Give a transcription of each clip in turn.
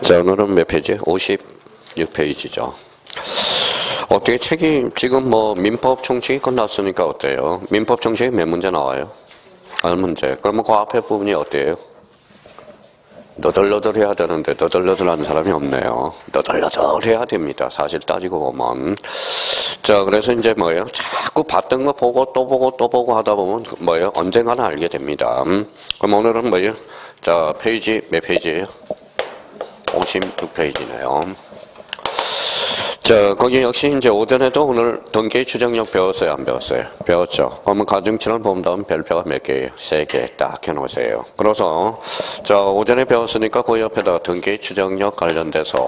자, 오늘은 몇 페이지? 56페이지죠. 어떻게 책이 지금 뭐 민법 총칙이 끝났으니까 어때요? 민법 총칙이 몇 문제 나와요? 10문제. 그러면 그 앞에 부분이 어때요? 너덜너덜 해야 되는데 너덜너덜한 사람이 없네요. 너덜너덜 해야 됩니다. 사실 따지고 보면. 자, 그래서 이제 뭐예요? 자꾸 봤던 거 보고 또 보고 또 보고 하다 보면 뭐예요? 언젠가는 알게 됩니다. 그럼 오늘은 뭐예요? 자, 페이지 몇 페이지예요? 56페이지네요. 자, 거기 역시 이제 오전에도 오늘 등기 추정력 배웠어요? 안 배웠어요? 배웠죠. 그러면 가중치를 본 다음 별표가 몇 개예요? 3개 딱 해놓으세요. 그래서 자, 오전에 배웠으니까 그 옆에다 등기 추정력 관련돼서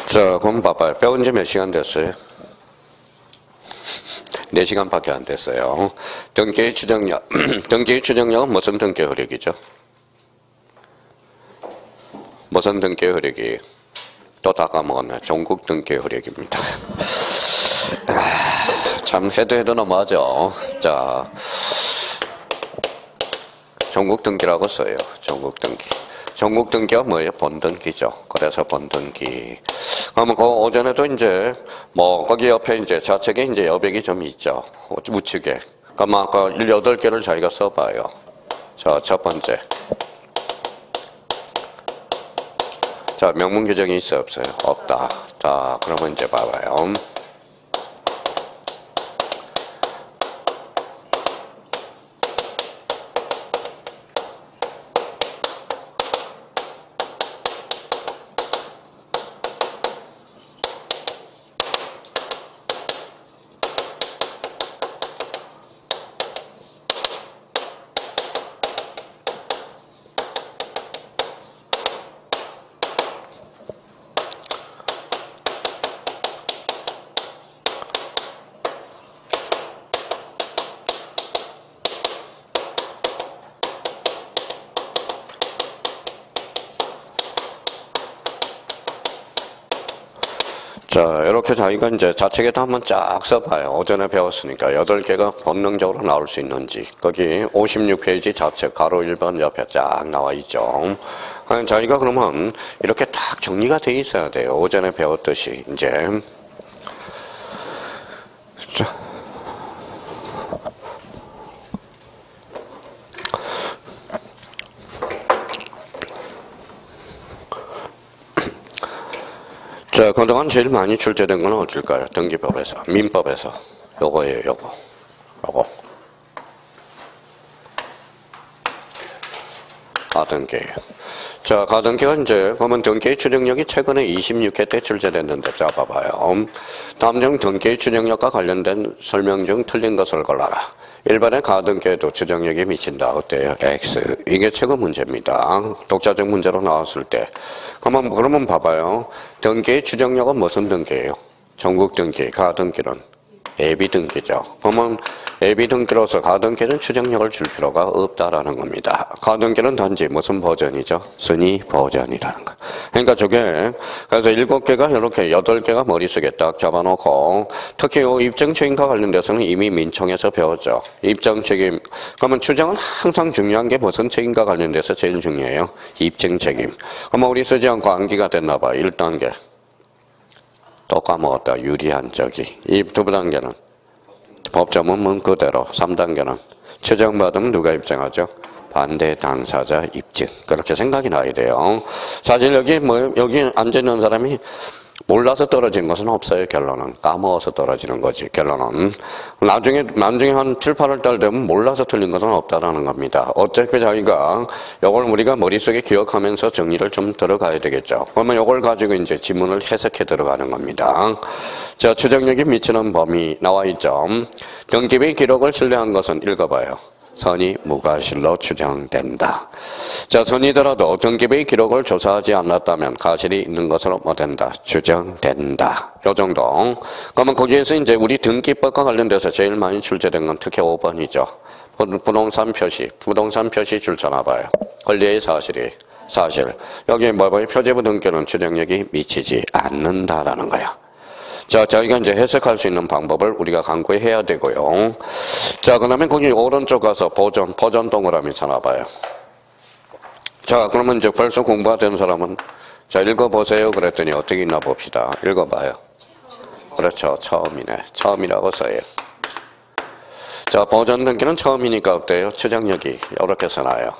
자, 그럼 봐봐요. 배운 지 몇 시간 됐어요? 4시간밖에 안 됐어요. 등기 추정력. 등기 추정력은 무슨 등기 효력이죠? 무슨 등기 효력이? 또 다 까먹었네. 종국 등기 효력입니다. 참 해도 너무하죠. 자, 종국 등기라고 써요. 종국 등기. 종국 등기가 뭐예요? 본등기죠. 그래서 본등기. 그러면 그 오전에도 이제 뭐 거기 옆에 이제 좌측에 이제 여백이 좀 있죠. 우측에. 그럼 아까 8개를 자기가 써봐요. 자, 첫 번째. 자, 명문 규정이 있어요? 없어요? 없다. 자, 그러면 이제 봐봐요. 자, 이렇게 자기가 이제 좌측에다 한번 쫙 써봐요. 오전에 배웠으니까 8개가 본능적으로 나올 수 있는지. 거기 56페이지 좌측 가로 1번 옆에 쫙 나와 있죠. 자기가 그러면 이렇게 딱 정리가 돼 있어야 돼요. 오전에 배웠듯이 이제. 자. 자, 그동안 제일 많이 출제된 건 어딜까요? 등기법에서, 민법에서. 요거예요, 요거. 요거. 가등기예요. 자, 가등기가 이제, 그러면 등기의 추정력이 최근에 26회 때 출제됐는데, 자, 봐봐요. 다음 중 등기의 추정력과 관련된 설명 중 틀린 것을 골라라. 일반의 가등기에도 추정력이 미친다. 어때요? X. 이게 최고 문제입니다. 독자적 문제로 나왔을 때. 그러면 봐봐요. 등기의 추정력은 무슨 등기예요? 전국 등기, 가등기는 예비 등기죠. 그러면 예비 등기로서 가등기는 추정력을 줄 필요가 없다라는 겁니다. 가등기는 단지 무슨 버전이죠? 순위 버전이라는 거. 그러니까 저게 그래서 7개가 이렇게 8개가 머릿속에 딱 잡아놓고 특히 이 입증 책임과 관련돼서는 이미 민청에서 배웠죠. 입증 책임. 그러면 추정은 항상 중요한 게 무슨 책임과 관련돼서 제일 중요해요? 입증 책임. 그러면 우리 쓰지 않고 암기가 됐나 봐. 1단계. 또 까먹었다. 유리한 적이. 이 두 단계는 법조문문 그대로. 3단계는 추정받으면 누가 입증하죠? 반대 당사자 입증. 그렇게 생각이 나야 돼요. 사실 여기 앉아있는 사람이 몰라서 떨어진 것은 없어요. 결론은. 까먹어서 떨어지는 거지. 결론은. 나중에 한 7, 8월 달 되면 몰라서 틀린 것은 없다라는 겁니다. 어차피 자기가 이걸 우리가 머릿속에 기억하면서 정리를 좀 들어가야 되겠죠. 그러면 이걸 가지고 이제 지문을 해석해 들어가는 겁니다. 자, 추정력이 미치는 범위 나와 있죠. 등기비 기록을 신뢰한 것은 읽어봐요. 선이 무과실로 추정된다. 자, 선이더라도 등기비 기록을 조사하지 않았다면 가실이 있는 것으로 뭐 된다? 추정된다. 요 정도. 그러면 거기에서 이제 우리 등기법과 관련돼서 제일 많이 출제된 건 특히 5번이죠. 부동산 표시 줄 서나 봐요. 권리의 사실이. 사실. 여기 뭐 표제부 등기는 추정력이 미치지 않는다라는 거야. 자, 저희가 이제 해석할 수 있는 방법을 우리가 강구해야 되고요. 자, 그 다음에 거기 오른쪽 가서 보존 동그라미 쳐놔봐요. 자, 그러면 이제 벌써 공부가 된 사람은 자, 읽어보세요. 그랬더니 어떻게 있나 봅시다. 읽어봐요. 그렇죠. 처음이네. 처음이라고 써요. 자, 보존 등기는 처음이니까 어때요? 추정력이 이렇게 써놔요.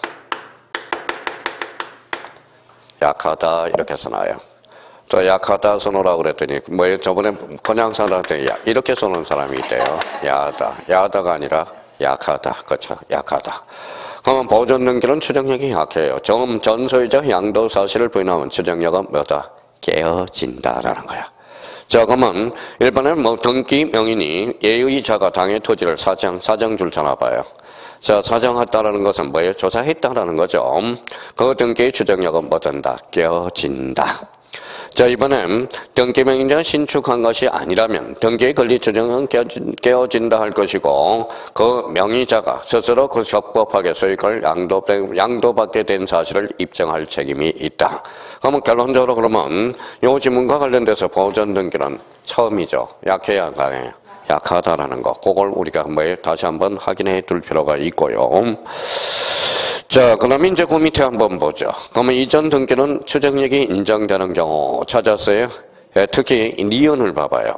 약하다 이렇게 써놔요. 또 약하다 써놓으라고 그랬더니 뭐예요? 저번에 그냥 써놨더니 이렇게 써놓은 사람이 있대요. 야하다가 아니라 약하다. 그렇죠. 약하다. 그러면 보존 등기는 추정력이 약해요. 전 소유자 양도 사실을 부인하면 추정력은 뭐다? 깨어진다라는 거야. 자, 그러면 일반은 뭐 등기 명인이 예의자가 당의 토지를 사정 줄 쳐놔봐요. 자, 사정했다라는 것은 뭐예요? 조사했다라는 거죠. 그 등기의 추정력은 뭐 된다? 깨어진다. 자, 이번엔 등기 명의자 신축한 것이 아니라면 등기의 권리 추정은 깨어진다 할 것이고 그 명의자가 스스로 그 적법하게 소유권을 양도받게 된 사실을 입증할 책임이 있다. 그러면 결론적으로 그러면 이 지문과 관련돼서 보존 등기는 처음이죠. 약해야 강해요. 약하다라는 거. 그걸 우리가 다시 한번 확인해 둘 필요가 있고요. 자, 그 다음에 이제 그 밑에 한번 보죠. 그러면 이전 등기는 추정력이 인정되는 경우 찾았어요? 예, 특히 니은을 봐봐요.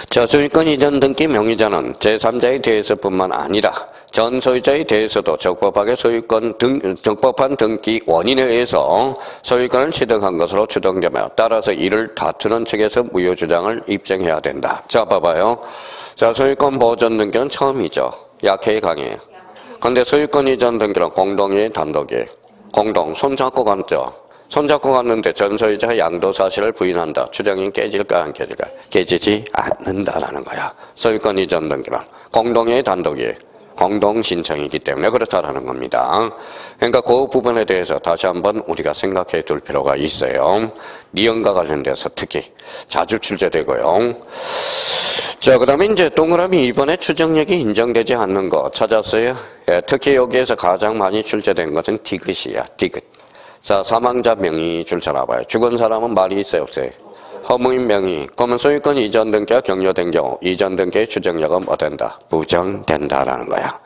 자, 소유권 이전 등기 명의자는 제3자에 대해서뿐만 아니라 전 소유자에 대해서도 적법한 등기 원인에 의해서 소유권을 취득한 것으로 추정되며 따라서 이를 다투는 측에서 무효주장을 입증해야 된다. 자, 봐봐요. 자, 소유권 보존 등기는 처음이죠. 약해 강해요. 근데 소유권 이전 등기는 공동이에요, 단독이에요? 공동. 손잡고 갔죠. 손잡고 갔는데 전소유자 양도 사실을 부인한다. 추정이 깨질까 안 깨질까? 깨지지 않는다라는 거야. 소유권 이전 등기는 공동이에요, 단독이에요? 공동 신청이기 때문에 그렇다라는 겁니다. 그러니까 그 부분에 대해서 다시 한번 우리가 생각해 둘 필요가 있어요. 니은과 관련돼서 특히 자주 출제되고요. 자, 그 다음에 이제 동그라미 2번에 추정력이 인정되지 않는 거 찾았어요? 예, 특히 여기에서 가장 많이 출제된 것은 디귿이야, 디귿. 자, 사망자 명의 줄 쳐놔봐요. 죽은 사람은 말이 있어요, 없어요? 허무인 명의. 그러면 소유권 이전 등기가 격려된 경우 이전 등기의 추정력은 뭐 된다? 부정된다라는 거야.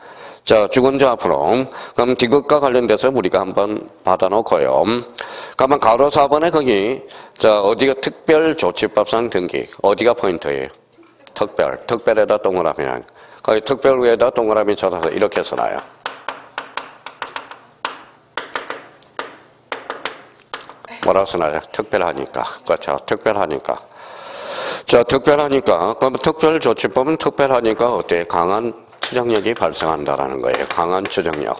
자, 죽은 자 앞으로. 그럼 디귿과 관련돼서 우리가 한번 받아놓고요. 그러면 가로 4번에 거기 자, 어디가 특별조치법상 등기. 어디가 포인트예요? 특별에다 동그라미. 거기 특별 위에다 동그라미 쳐서 이렇게 써놔요. 뭐라고 써놔요? 특별하니까. 그렇죠. 특별하니까. 자, 특별하니까. 그럼 특별조치법은 특별하니까 어때? 강한 추정력이 발생한다라는 거예요. 강한 추정력.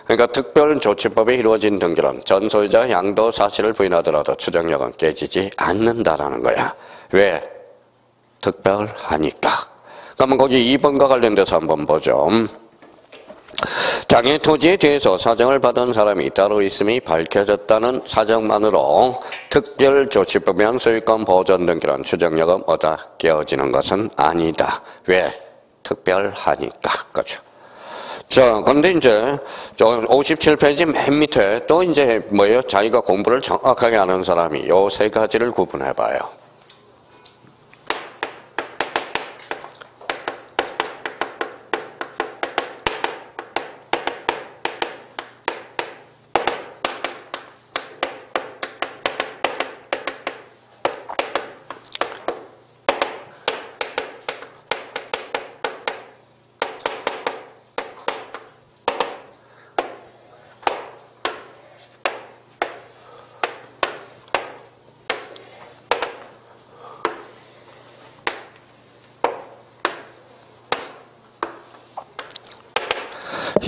그러니까 특별조치법에 이루어진 등기는 전 소유자 양도 사실을 부인하더라도 추정력은 깨지지 않는다라는 거야. 왜? 특별하니까. 그러면 거기 2번과 관련돼서 한번 보죠. 당의 토지에 대해서 사정을 받은 사람이 따로 있음이 밝혀졌다는 사정만으로 특별조치법에 소유권 보존 등기는 추정력은 뭐다? 깨어지는 것은 아니다. 왜? 특별하니까. 그렇죠. 자, 근데 이제 57페이지 맨 밑에 또 이제 뭐예요? 자기가 공부를 정확하게 하는 사람이 요 세 가지를 구분해 봐요.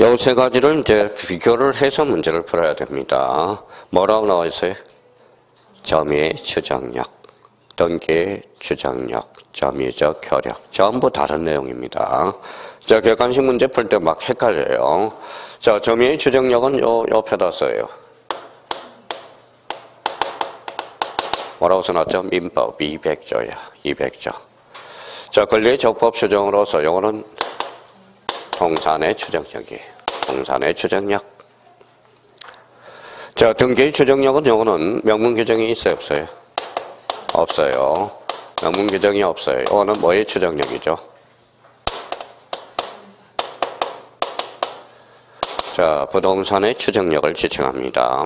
요 세 가지를 이제 비교를 해서 문제를 풀어야 됩니다. 뭐라고 나와 있어요? 점유의 추정력, 등기의 추정력, 점유적 효력. 전부 다른 내용입니다. 자, 객관식 문제 풀 때 막 헷갈려요. 자, 점유의 추정력은 요 옆에다 써요. 뭐라고 써놨죠? 민법 200조야. 200조. 자, 권리의 적법 추정으로서 요거는 동산의 추정력이에요. 동산의 추정력. 자, 등기의 추정력은 요거는 명문 규정이 있어요, 없어요? 없어요. 명문 규정이 없어요. 이거는 뭐의 추정력이죠? 자, 부동산의 추정력을 지칭합니다.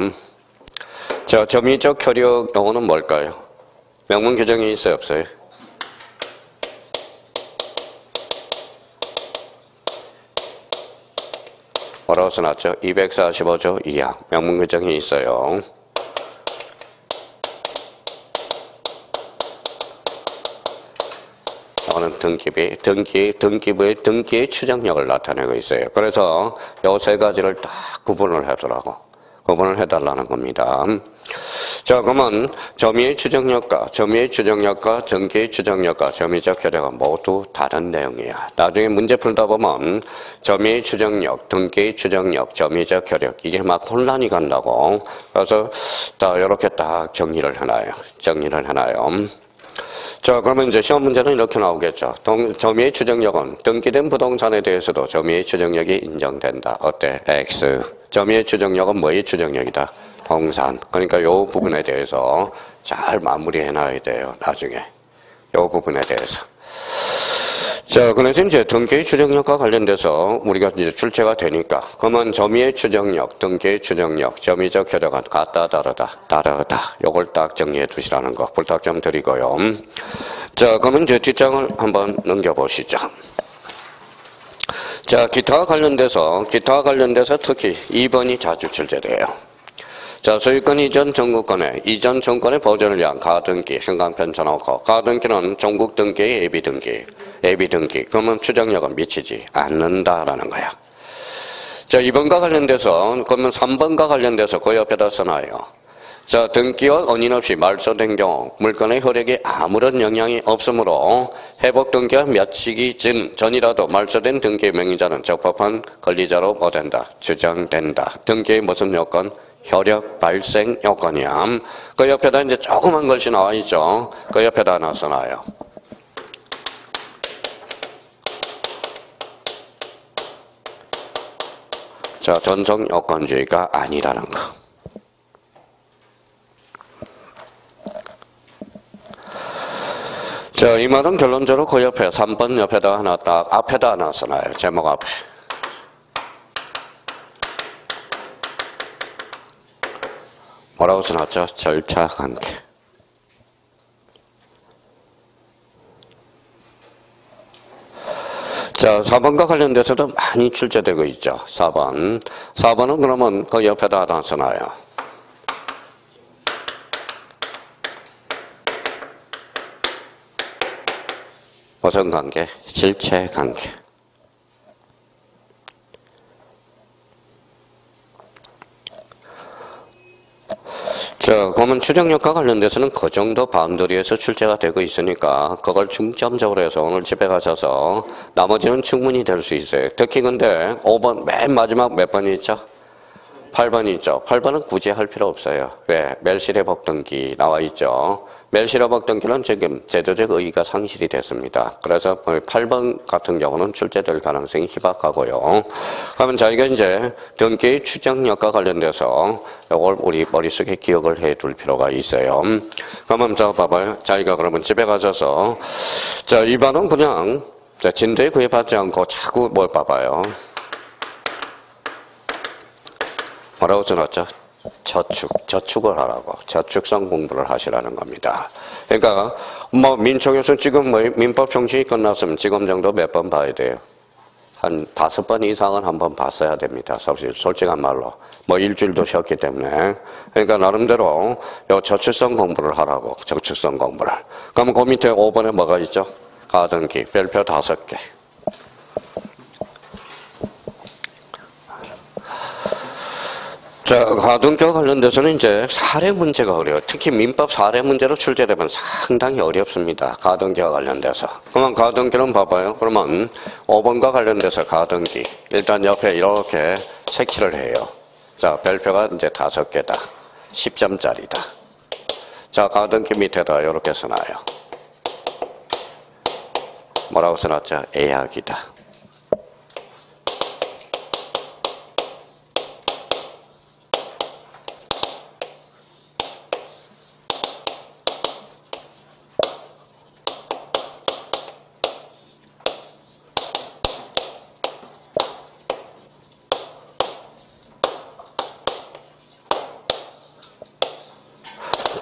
자, 점유적 효력, 이거는 뭘까요? 명문 규정이 있어요, 없어요? 뭐라고 써놨죠? 245조 2항. 명문 규정이 있어요. 이거는 등기부의 추정력을 나타내고 있어요. 그래서 요 세 가지를 딱 구분을 하더라고. 구분을 해달라는 겁니다. 자, 그러면 점유의 추정력과 등기의 추정력과 점유적 효력은 모두 다른 내용이야. 나중에 문제 풀다 보면 점유의 추정력, 등기의 추정력, 점유적 효력 이게 막 혼란이 간다고. 그래서 다 이렇게 딱 정리를 해놔요. 자, 그러면 이제 시험 문제는 이렇게 나오겠죠. 점유의 추정력은 등기된 부동산에 대해서도 점유의 추정력이 인정된다. 어때? X. 점유의 추정력은 뭐의 추정력이다? 동산. 그러니까 요 부분에 대해서 잘 마무리해 놔야 돼요. 나중에. 요 부분에 대해서. 자, 그래서 이제 등기의 추정력과 관련돼서 우리가 이제 출제가 되니까 그러면 점유의 추정력, 등기의 추정력, 점유적 효력은 같다, 다르다. 요걸 딱 정리해 두시라는 거 부탁 좀 드리고요. 자, 그러면 이제 뒷장을 한번 넘겨보시죠. 자, 기타와 관련돼서 특히 2번이 자주 출제돼요. 자, 소유권 이전 정구권의 이전 정권의 보존을 위한 가등기 행강편 쳐놓고 가등기는 종국 등기의 예비 등기. 그러면 추정력은 미치지 않는다라는 거야. 자, 2번과 관련돼서 그러면 3번과 관련돼서 그 옆에다 써놔요. 자, 등기와 언인 없이 말소된 경우 물건의 효력에 아무런 영향이 없으므로 회복 등기가 며칠이 전이라도 말소된 등기의 명의자는 적법한 권리자로 뭐 된다? 추정된다. 등기의 무슨 요건? 효력 발생 요건이야. 그 옆에다 이제 조그만 것이 나와 있죠. 그 옆에다 하나 써놔요. 자, 전속 요건주의가 아니라는 거. 자, 이 말은 결론적으로 그 옆에 3번 옆에다 하나 딱 앞에다 하나 써놔요. 제목 앞에. 뭐라고 써놨죠? 절차관계. 자, 4번과 관련돼서도 많이 출제되고 있죠. 4번은 그러면 그 옆에다 하나 써놔요. 무슨 관계? 질체관계. 자, 그러면 추정력과 관련돼서는 그 정도 바운더리에서 출제가 되고 있으니까 그걸 중점적으로 해서 오늘 집에 가셔서 나머지는 충분히 될 수 있어요. 특히 근데 5번 맨 마지막 몇 번이 있죠? 8번이 있죠. 8번은 굳이 할 필요 없어요. 왜? 멸실회복 등기 나와 있죠. 멸실회복 등기는 지금 제도적 의의가 상실이 됐습니다. 그래서 8번 같은 경우는 출제될 가능성이 희박하고요. 그러면 저희가 이제 등기의 추정력과 관련돼서 이걸 우리 머릿속에 기억을 해둘 필요가 있어요. 그러면 저 봐봐요. 저희가 그러면 집에 가셔서 자, 이번은 그냥 진도에 구애받지 않고 자꾸 뭘 봐봐요. 뭐라고 써놨죠? 저축을 하라고. 저축성 공부를 하시라는 겁니다. 그러니까, 민총에서 지금 민법 정신이 끝났으면 지금 정도 몇 번 봐야 돼요? 한 5번 이상은 한번 봤어야 됩니다. 솔직한 말로. 일주일도 쉬었기 때문에. 그러니까, 나름대로 요 저축성 공부를 하라고. 저축성 공부를. 그러면 그 밑에 5번에 뭐가 있죠? 가등기, 별표 5개. 자, 가등기와 관련돼서는 이제 사례 문제가 어려워요. 특히 민법 사례 문제로 출제되면 상당히 어렵습니다. 가등기와 관련돼서. 그러면 가등기는 봐봐요. 그러면 5번과 관련돼서 가등기. 일단 옆에 이렇게 색칠을 해요. 자, 별표가 이제 5개다. 10점짜리다. 자, 가등기 밑에다 이렇게 써놔요. 뭐라고 써놨죠? 예약이다.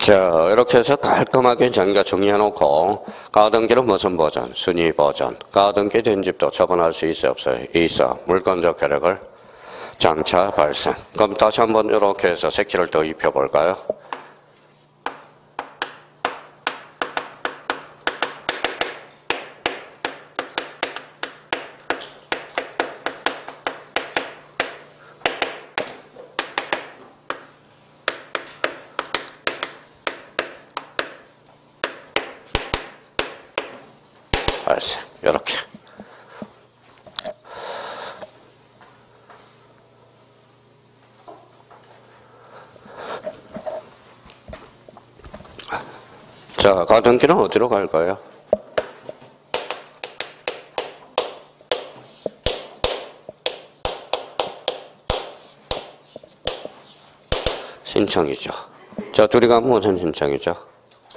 자, 이렇게 해서 깔끔하게 자기가 정리해놓고 가등기는 무슨 버전? 순위 버전. 가등기 된 집도 처분할 수 있어요? 없어요? 있어. 물건적 쾌력을 장차 발생. 그럼 다시 한번 이렇게 해서 색칠을 더 입혀볼까요? 발생. 이렇게. 자, 가등기는 어디로 갈까요? 신청이죠. 자, 둘이 가면 무슨 신청이죠?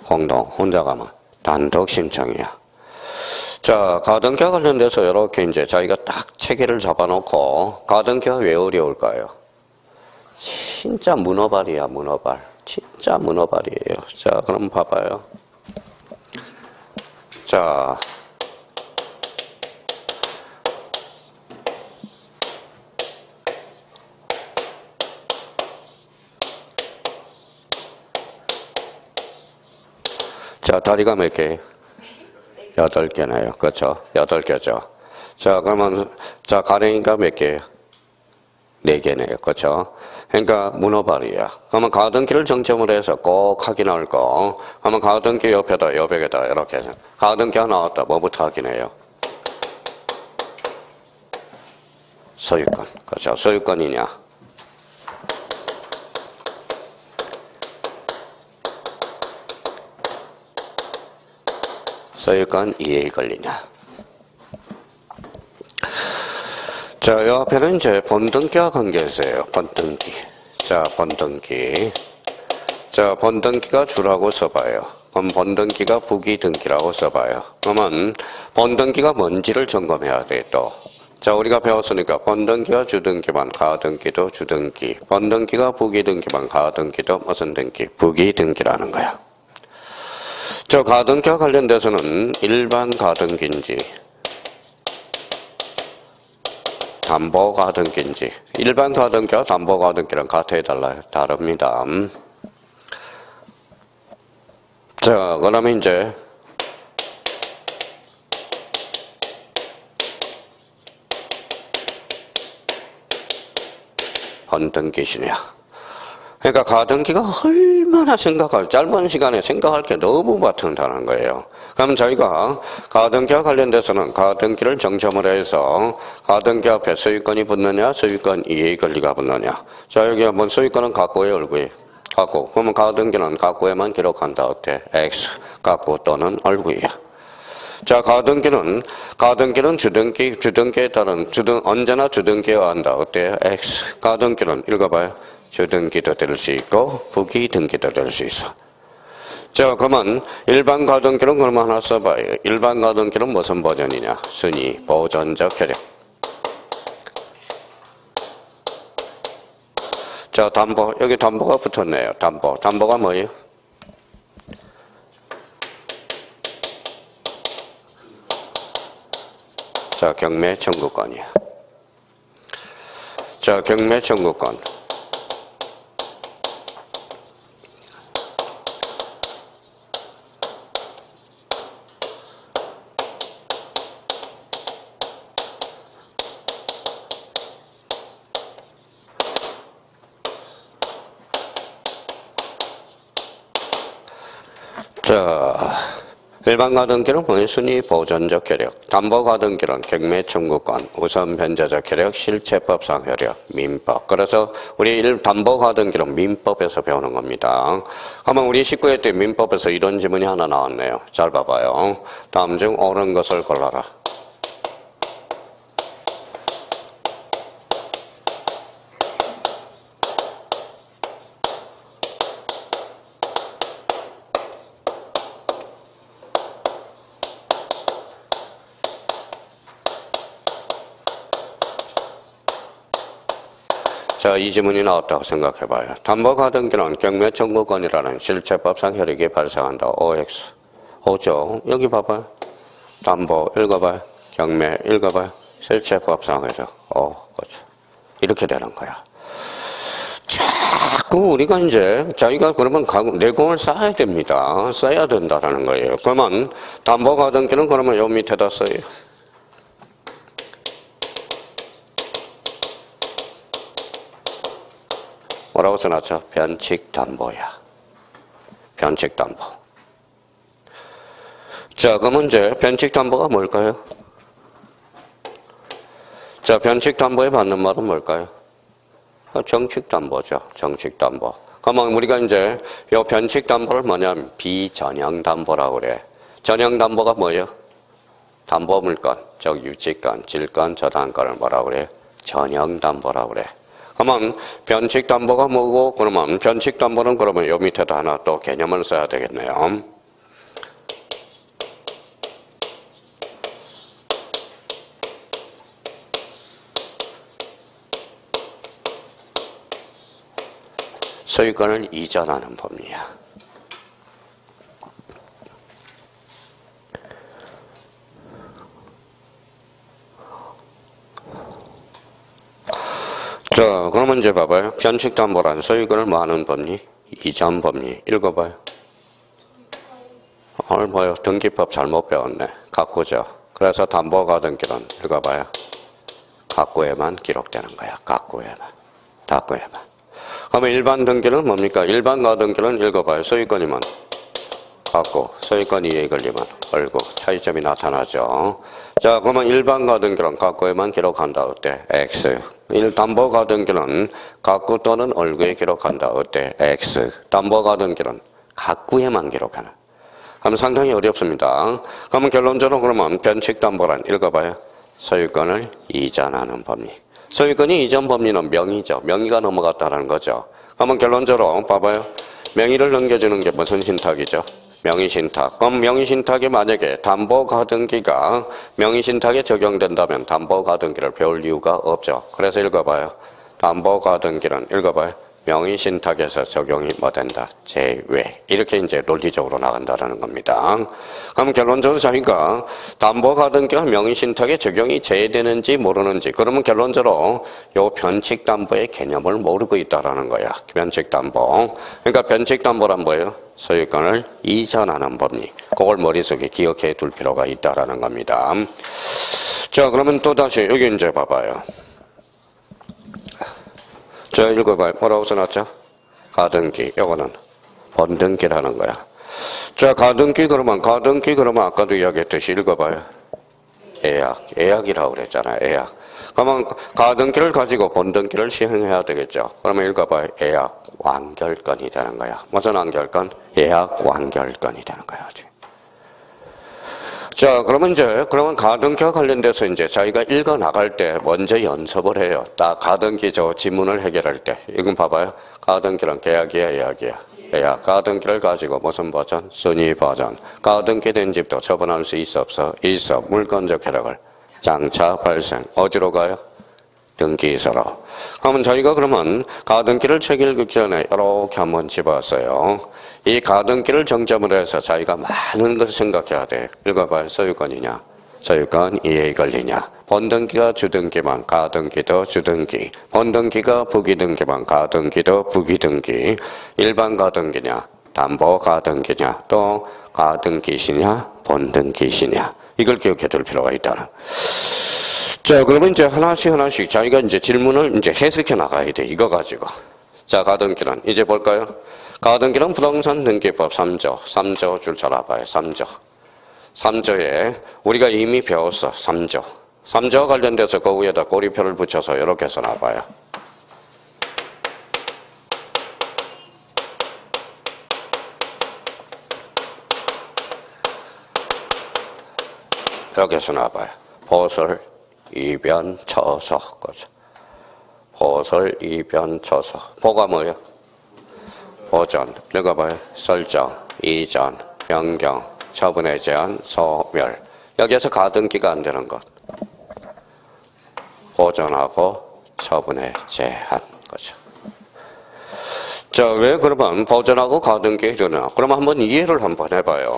공동. 혼자 가면 단독 신청이야. 자, 가등기와 관련돼서 이렇게 이제 자기가 딱 체계를 잡아놓고 가등기가 왜 어려울까요? 진짜 문어발이야, 문어발. 진짜 문어발이에요. 자, 그럼 봐봐요. 자, 다리가 몇 개? 8개네요. 그렇죠? 8개죠. 자, 그러면, 자, 가랭이가 몇 개예요? 4개네요. 그렇죠? 그러니까 문어발이야. 그러면 가등기를 정점으로 해서 꼭 확인할 거. 그러면 가등기 옆에다, 여백에다 이렇게 해서 가등기가 나왔다. 뭐부터 확인해요? 소유권. 그렇죠? 소유권이냐? 소유권 이해에 걸리냐? 자, 이 앞에는 이제 번등기와 관계에서요. 번등기. 자, 번등기. 자, 번등기가 주라고 써봐요. 그럼 번등기가 부기등기라고 써봐요. 그러면 번등기가 뭔지를 점검해야 돼, 또. 자, 우리가 배웠으니까 번등기가 주등기만 가등기도 주등기. 번등기가 부기등기만 가등기도 무슨 등기? 부기등기라는 거야. 저 가등기와 관련돼서는 일반 가등기인지 담보 가등기인지 일반 가등기와 담보 가등기랑 같아야 달라요? 다릅니다. 자, 그러면 이제 번등기시냐? 그러니까 가등기가 얼마나 짧은 시간에 생각할 게 너무 많다는 거예요. 그럼 저희가 가등기와 관련돼서는 가등기를 정점으로 해서 가등기 앞에 소유권이 붙느냐, 소유권 이해의 권리가 붙느냐. 자, 여기 한번 소유권은 갖고의 얼굴이 갖고. 그러면 가등기는 갖고에만 기록한다. 어때? X. 갖고 또는 얼굴이야. 자, 가등기는 주등기에 따른 언제나 주등기여야 한다. 어때? X. 가등기는 읽어봐요. 주등기도 될 수 있고 부기등기도 될 수 있어. 자, 그러면 일반 가등기는 그럼 하나 써봐요. 일반 가등기는 무슨 버전이냐? 순위, 보전적 쾌력. 자, 담보. 여기 담보가 붙었네요. 담보가 뭐예요? 자, 경매 청구권이야. 자, 경매 청구권. 자, 일반 가등기는 순위 보전적 쾌력, 담보 가등기는 경매 청구권, 우선 변제적 쾌력, 실체법상 쾌력, 민법. 그래서 우리 담보 가등기는 민법에서 배우는 겁니다. 그러면 우리 19회 때 민법에서 이런 지문이 하나 나왔네요. 잘 봐봐요. 다음 중 옳은 것을 골라라. 자, 이 지문이 나왔다고 생각해봐요. 담보가등기는 경매 청구권이라는 실체법상 혈액이 발생한다. OX. 오죠. 여기 봐봐요. 담보 읽어봐요. 경매 읽어봐요. 실체법상이죠. 그렇죠. 이렇게 되는 거야. 자꾸 우리가 이제 자기가 그러면 내공을 쌓아야 됩니다. 쌓아야 된다라는 거예요. 그러면 담보가등기는 그러면 요 밑에다 써요. 뭐라고 써놨죠? 변칙담보야. 변칙담보. 자, 그러면 이제 변칙담보가 뭘까요? 자, 변칙담보에 받는 말은 뭘까요? 정칙담보죠. 정칙담보. 그러면 우리가 이제 요 변칙담보를 뭐냐면 비전형담보라고 그래. 전형담보가 뭐예요? 담보물건, 즉 유치권, 질권, 저당권을 뭐라고 그래? 전형담보라고 그래. 그러면 변칙담보가 뭐고, 그러면 변칙담보는 그러면 요 밑에다 하나 또 개념을 써야 되겠네요. 소유권을 이전하는 법리야. 자, 그러면 이제 봐봐요. 변칙담보란 소유권을 뭐 하는 법리? 이전 법리. 읽어봐요. 오늘 뭐요? 등기법 잘못 배웠네. 가꾸죠. 그래서 담보가등기는 읽어봐요. 가꾸에만 기록되는 거야. 가꾸에만. 가꾸에만. 그러면 일반 등기는 뭡니까? 일반 가등기는 읽어봐요. 소유권이면 갖고 소유권 이해에 걸리면 얼고 차이점이 나타나죠. 자, 그러면 일반 가등기는 갖고에만 기록한다. 어때? X. 담보 가등기는 갖고 또는 얼구에 기록한다. 어때? X. 담보 가등기는 갖고에만 기록하는. 그럼 상당히 어렵습니다. 그러면 결론적으로 그러면 변칙담보란 읽어봐요. 소유권을 이전하는 법리. 소유권이 이전 법리는 명의죠. 명의가 넘어갔다는 거죠. 그러면 결론적으로 봐봐요. 명의를 넘겨주는 게 무슨 신탁이죠? 명의신탁. 그럼 명의신탁이 만약에 담보가등기가 명의신탁에 적용된다면 담보가등기를 배울 이유가 없죠. 그래서 읽어봐요. 담보가등기는 읽어봐요. 명의신탁에서 적용이 뭐 된다? 제외. 이렇게 이제 논리적으로 나간다는 겁니다. 그럼 결론적으로 자기가 담보가등기가 명의신탁에 적용이 제외되는지 모르는지, 그러면 결론적으로 요 변칙담보의 개념을 모르고 있다는 거야. 변칙담보. 그러니까 변칙담보란 뭐예요? 소유권을 이전하는 법리. 그걸 머릿속에 기억해 둘 필요가 있다는 겁니다. 자, 그러면 또다시 여기 이제 봐봐요. 자, 읽어봐요. 뭐라고 써놨죠? 가등기. 요거는 번등기라는 거야. 자, 가등기 그러면 아까도 이야기했듯이 읽어봐요. 예약이라고 그랬잖아요. 예약. 그러면 가등기를 가지고 번등기를 시행해야 되겠죠. 그러면 읽어봐요. 예약 완결건이 되는 거야. 무슨 완결건? 예약 완결건이 되는 거야. 자, 그러면 가등기와 관련돼서 이제 자기가 읽어 나갈 때 먼저 연습을 해요. 딱 가등기 지문을 해결할 때. 이건 봐봐요. 가등기는 계약이야, 예약이야. 예약. 가등기를 가지고 무슨 버전? 순위 버전. 가등기 된 집도 처분할 수 있어, 없어? 있어. 물건적 혜력을. 장차 발생. 어디로 가요? 등기소로. 그러면 저희가 그러면 가등기를 책 읽기 전에 이렇게 한번 집어왔어요. 이 가등기를 정점으로 해서 자기가 많은 것을 생각해야 돼. 읽어봐요. 소유권이냐? 소유권 이해에 걸리냐? 번등기가 주등기만 가등기도 주등기. 번등기가 부기등기만 가등기도 부기등기. 일반 가등기냐? 담보 가등기냐? 또 가등기시냐? 번등기시냐? 이걸 기억해 둘 필요가 있다는. 자, 그러면 이제 하나씩 자기가 이제 질문을 이제 해석해 나가야 돼. 이거 가지고. 자, 가등기는 이제 볼까요? 가등기는 부동산 등기법 3조 줄 잘 알아봐요. 3조에 우리가 이미 배웠어. 3조와 관련돼서 그 위에다 꼬리표를 붙여서 이렇게 써놔봐요. 이렇게 써놔봐요. 보설, 이변, 처서. 보설, 이변, 처서. 보가 뭐예요? 보전. 읽어봐요. 설정, 이전, 변경, 처분의 제한, 소멸. 여기에서 가등기가 안 되는 것. 보전하고 처분의 제한. 거죠. 자, 왜 그러면 보전하고 가등기에 이르나? 그러면 한번 이해를 한번 해봐요.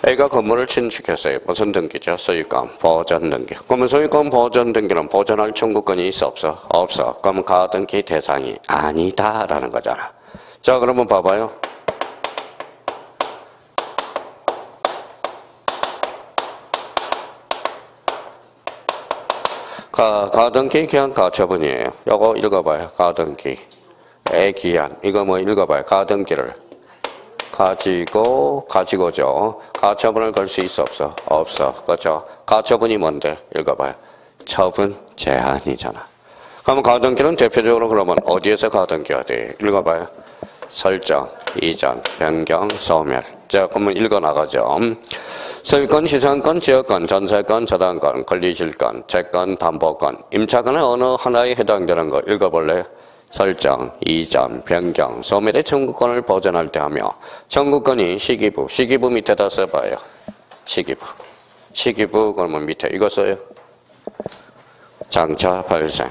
A가 건물을 신축했어요. 무슨 등기죠? 소유권 보전 등기. 그러면 소유권 보전 등기는 보전할 청구권이 있어 없어? 없어. 그럼 가등기 대상이 아니다라는 거잖아. 자, 그러면 봐봐요. 가등기 기한 가처분이에요. 요거 읽어봐요. 가등기. 의 기한. 이거 뭐 읽어봐요. 가등기를 가지고죠. 가처분을 걸 수 있어 없어? 없어. 그렇죠? 가처분이 뭔데? 읽어봐요. 처분 제한이잖아. 그럼 가등기는 대표적으로 그러면 어디에서 가등기가 돼? 읽어봐요. 설정, 이전, 변경, 소멸. 자, 그러면 읽어나가죠. 소유권, 시상권, 지역권, 전세권, 저당권, 권리실권, 채권, 담보권, 임차권의 어느 하나에 해당되는 거 읽어볼래요? 설정, 이전, 변경, 소멸의 청구권을 보전할 때 하며 청구권이 시기부, 시기부 밑에다 써봐요. 시기부 그러면 밑에 이거 써요. 장차 발생.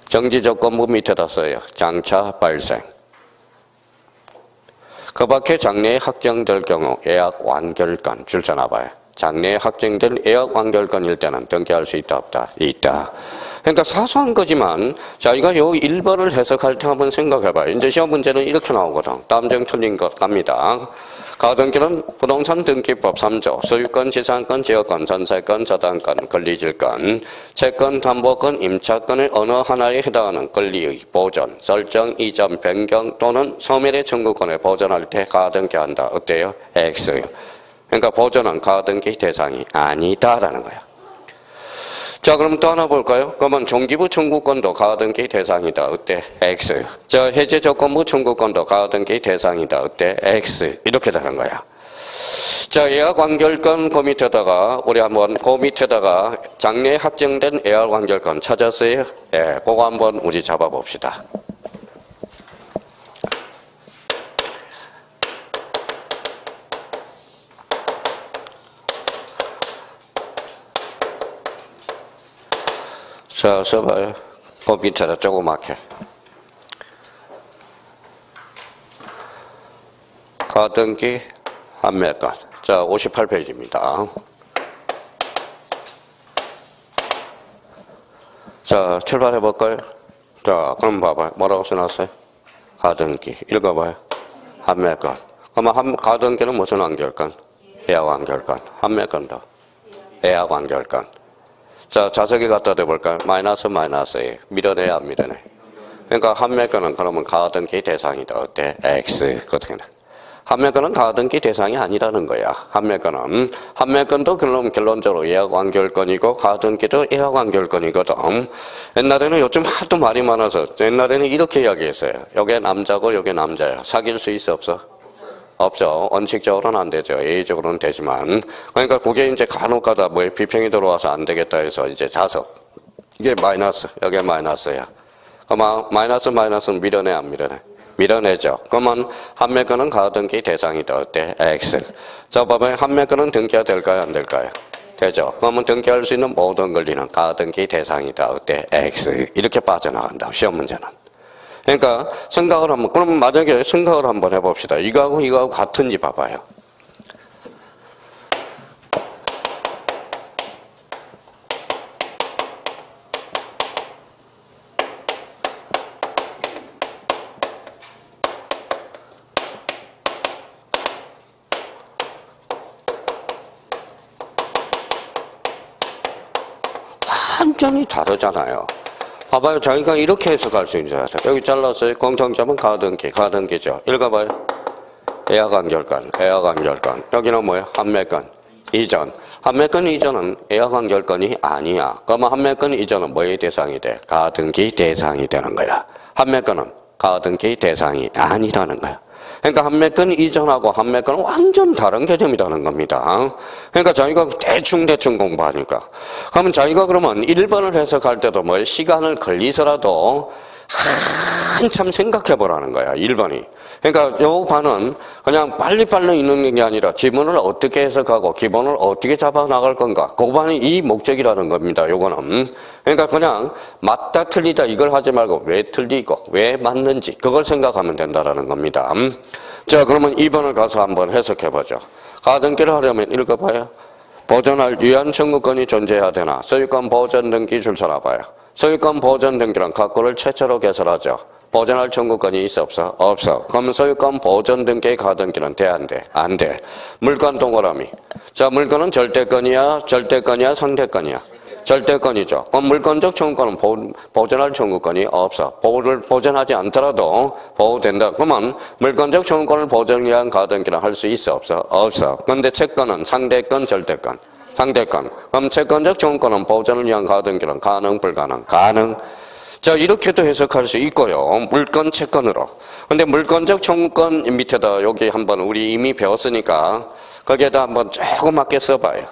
정지조건부 밑에다 써요. 장차 발생. 그 밖에 장래에 확정될 경우 예약 완결권 줄 서나봐요. 장래에 확정된 예약 완결권일 때는 등기할 수 있다 없다? 있다. 그러니까 사소한 거지만 자기가 요 1번을 해석할 때 한번 생각해봐요. 이제 시험 문제는 이렇게 나오거든. 다음 중 틀린 것 갑니다. 가등기는 부동산 등기법 3조 소유권, 지상권, 지역권, 전세권, 저당권, 권리질권, 채권, 담보권, 임차권의 어느 하나에 해당하는 권리의 보존, 설정, 이전, 변경 또는 소멸의 청구권을 보존할 때 가등기한다. 어때요? X요. 그러니까 보존은 가등기 대상이 아니다라는 거야. 자, 그럼 또 하나 볼까요? 그러면 종기부 청구권도 가등기 대상이다. 어때? X. 자, 해제 조건부 청구권도 가등기 대상이다. 어때? X. 이렇게 되는 거야. 자, 예약 완결권 그 밑에다가 우리 한번 그 밑에다가 장래에 확정된 예약 완결권 찾았어요? 예, 그거 한번 우리 잡아봅시다. 자, 써봐요. 그 밑에다 조그맣게. 가등기 판매권. 자, 58페이지입니다. 자, 출발해볼까요? 자, 그럼 봐봐요. 뭐라고 써놨어요? 가등기. 읽어봐요. 판매권. 그러면 가등기는 무슨 완결권? 예약 완결권. 판매권도 예약 완결권. 자, 자석에 갖다 대볼까요? 마이너스에 밀어내야 안 밀어내. 그러니까 판매권은 그러면 가등기 대상이다. 어때? X. 그렇게. 판매권은 가등기 대상이 아니라는 거야. 판매권도 결론적으로 예약 완결권이고 가등기도 예약 완결권이거든. 옛날에는 요즘 하도 말이 많아서 옛날에는 이렇게 이야기했어요. 요게 남자고 요게 남자야. 사귈 수 있어 없어? 없죠. 원칙적으로는 안 되죠. 예의적으로는 되지만. 그러니까 그게 이제 간혹가다 뭐 비평이 들어와서 안 되겠다 해서 이제 자석. 이게 마이너스, 여기 마이너스야. 그러면 마이너스는 밀어내 안 밀어내? 밀어내죠. 그러면 판매권은 가등기 대상이다. 어때? X. 자, 봐봐요. 판매권은 등기가 될까요? 안 될까요? 되죠. 그러면 등기할 수 있는 모든 권리는 가등기 대상이다. 어때? X. 이렇게 빠져나간다. 시험 문제는. 그러니까 생각을 한번, 그럼 만약에 생각을 한번 해봅시다. 이거하고 같은지 봐봐요. 완전히 다르잖아요. 봐봐요. 자기가 이렇게 해석할 수 있는 줄 여기 잘랐어요. 공통점은 가등기죠. 읽어봐요. 예약 완결권. 여기는 뭐예요? 판매권, 이전. 판매권 이전은 예약 완결권이 아니야. 그러면 판매권 이전은 뭐의 대상이 돼? 가등기 대상이 되는 거야. 판매권은 가등기 대상이 아니라는 거야. 그러니까 판매권 이전하고 판매권은 완전 다른 개념이라는 겁니다. 그러니까 자기가 대충 공부하니까. 그러면 자기가 그러면 1번을 해석할 때도 뭐 시간을 걸리서라도 한참 생각해 보라는 거야. 1번이. 그러니까 요 반은 그냥 빨리빨리 읽는 게 아니라 지문을 어떻게 해석하고 기본을 어떻게 잡아 나갈 건가. 그 반이 이 목적이라는 겁니다. 요거는. 그러니까 그냥 맞다 틀리다 이걸 하지 말고 왜 틀리고 왜 맞는지 그걸 생각하면 된다라는 겁니다. 자, 그러면 2번을 가서 한번 해석해 보죠. 가등기를 하려면 읽어봐요. 보존할 유한 청구권이 존재해야 되나? 소유권 보존 등기 줄 서놔봐요. 소유권 보존 등기란 각고를 최초로 개설하죠. 보존할 청구권이 있어 없어? 없어. 그럼 소유권 보존 등기의 가등기는 돼 안 돼? 안 돼. 물권 동그라미. 자, 물권은 절대권이야 상대권이야? 절대권이죠. 그럼 물권적 청구권은 보존할 청구권이 없어. 보호를 보존하지 않더라도 보호된다. 그러면 물권적 청구권을 보존 위한 가등기는 할 수 있어 없어? 없어. 그런데 채권은 상대권, 절대권. 상대권. 그럼 채권적 청구권은 보존을 위한 가등기는 가능, 불가능? 가능. 자, 이렇게도 해석할 수 있고요. 물권, 채권으로. 근데 물권적 청구권 밑에다 여기 한번 우리 이미 배웠으니까 거기에다 한번 조그맣게 써봐요.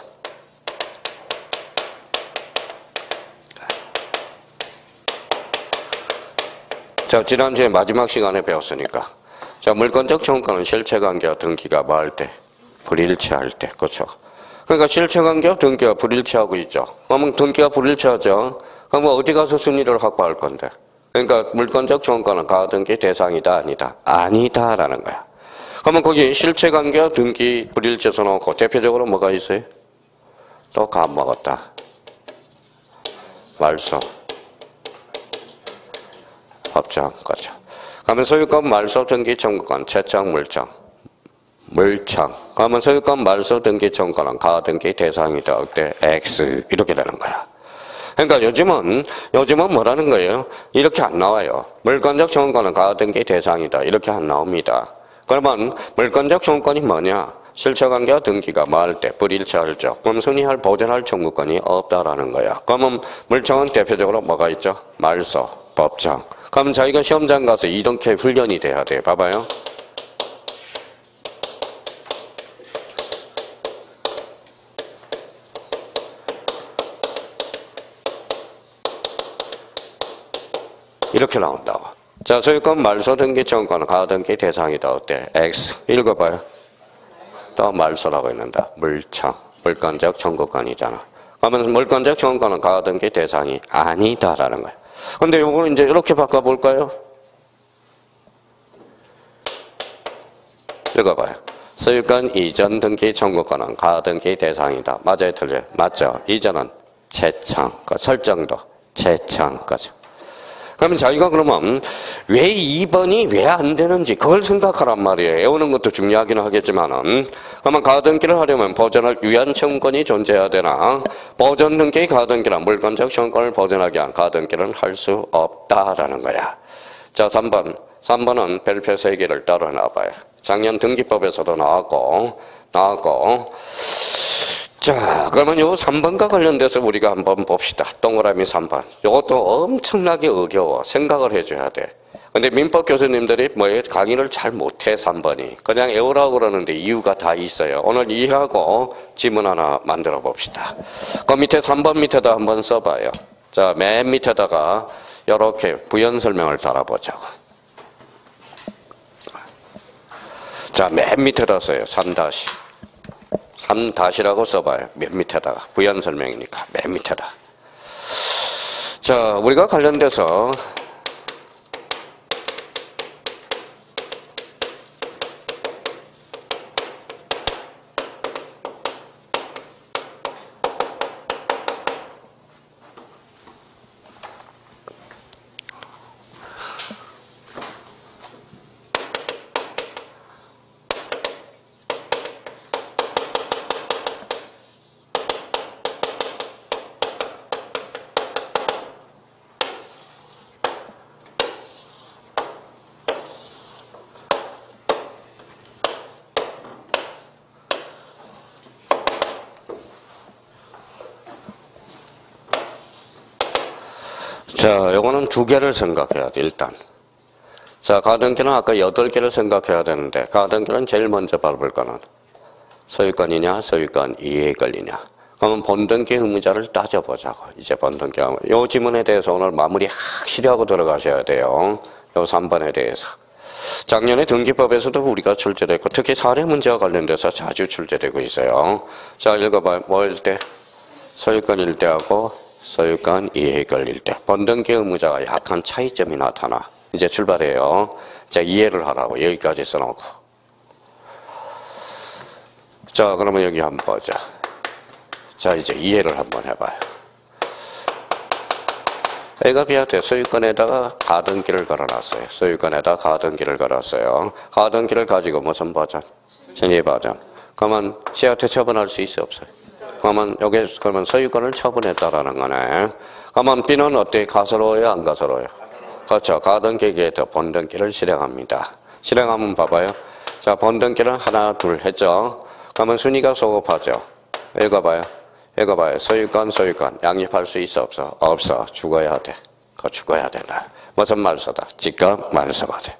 자, 지난주에 마지막 시간에 배웠으니까. 자, 물권적 청구권은 실체관계와 등기가 뭐 할 때? 불일치할 때. 그렇죠. 그러니까 실체관계와 등기가 불일치하고 있죠. 그러면 등기가 불일치하죠. 그럼 어디 가서 순위를 확보할 건데? 그러니까 물권적 청구권은 가등기 대상이다, 아니다? 아니다라는 거야. 그러면 거기 실체관계와 등기 불일치 써놓고 대표적으로 뭐가 있어요? 또 까먹었다. 말소. 법정, 그렇죠. 그러면 소유권 말소 등기 청구권, 채청, 물청. 그러면 소유권 말소 등기 청구권은 가등기 대상이다. 어때? X. 이렇게 되는 거야. 그러니까 요즘은 뭐라는 거예요? 이렇게 안 나와요. 물권적 청구권은 가등기 대상이다. 이렇게 안 나옵니다. 그러면 물권적 청구권이 뭐냐? 실체관계와 등기가 뭐 할 때? 불일치할 적. 그럼 순위할 보존할 청구권이 없다라는 거야. 그러면 물청은 대표적으로 뭐가 있죠? 말소, 법정. 그럼 자기가 시험장 가서 이렇게 훈련이 돼야 돼. 봐봐요. 이렇게 나온다고. 자, 소유권 말소 등기 청구권은 가등기 대상이다. 어때? X. 읽어봐요. 또 말소라고 있는다. 물청. 물권적 청구권이잖아. 그러면 물권적 청구권은 가등기 대상이 아니다라는 거야. 근데 요거는 이제 이렇게 바꿔볼까요? 읽어봐요. 소유권 이전 등기 청구권은 가등기 대상이다. 맞아요, 틀려요? 맞죠? 이전은 채청, 그 설정도 채청, 거죠. 그러면 자기가 그러면 왜 2번이 왜 안 되는지 그걸 생각하란 말이에요. 외우는 것도 중요하긴 하겠지만은. 그러면 가등기를 하려면 보존할 유한 청구권이 존재해야 되나? 보존 등기 가등기란 물권적 청구권을 보존하기 위한 가등기는 할 수 없다라는 거야. 자, 3번. 3번은 별표 3개를 따로 해놔봐요. 작년 등기법에서도 나왔고. 자, 그러면 요 3번과 관련돼서 우리가 한번 봅시다. 동그라미 3번. 요것도 엄청나게 어려워. 생각을 해줘야 돼. 근데 민법 교수님들이 뭐예요? 강의를 잘 못해, 3번이. 그냥 외우라고 그러는데 이유가 다 있어요. 오늘 이해하고 지문 하나 만들어 봅시다. 그 밑에 3번 밑에다 한번 써봐요. 자, 맨 밑에다가 요렇게 부연 설명을 달아보자고. 자, 맨 밑에다 써요. 3-라고 써봐요. 맨 밑에다가. 부연 설명이니까. 맨 밑에다. 자, 우리가 관련돼서 자, 요거는 2개를 생각해야 돼, 일단. 자, 가등기는 아까 8개를 생각해야 되는데, 가등기는 제일 먼저 밟을 거는 소유권이냐, 소유권 이해의 권리냐. 그러면 본등기 의무자를 따져보자고. 이제 본등기 의무. 요 지문에 대해서 오늘 마무리 확실히 하고 들어가셔야 돼요. 요 3번에 대해서. 작년에 등기법에서도 우리가 출제됐고 특히 사례 문제와 관련돼서 자주 출제되고 있어요. 자, 읽어봐요. 뭐일 때? 소유권 일대하고 소유권 이해걸 일대. 번등기 의무자가 약간 차이점이 나타나. 이제 출발해요. 자, 이해를 하라고 여기까지 써놓고. 자, 그러면 여기 한번 보자. 자, 이제 이해를 한번 해봐요. A가 B한테 소유권에다가 가등기를 걸어놨어요. 소유권에다 가등기를 걸었어요. 가등기를 가지고 무슨 버전? 전입 버전. 그러면 C한테 처분할 수 있어 없어요? 그러면 소유권을 처분했다라는 거네. 그러면 B는 어때? 가소로워요? 안 가소로워요? 그렇죠. 가등기에 더 번등기를 실행합니다. 실행하면 봐봐요. 자, 번등기를 하나, 둘 했죠. 그러면 순위가 소급하죠. 읽어봐요. 소유권. 양립할 수 있어 없어? 없어. 죽어야 돼. 그거 죽어야 된다. 무슨 말소다? 직각 말소가 돼.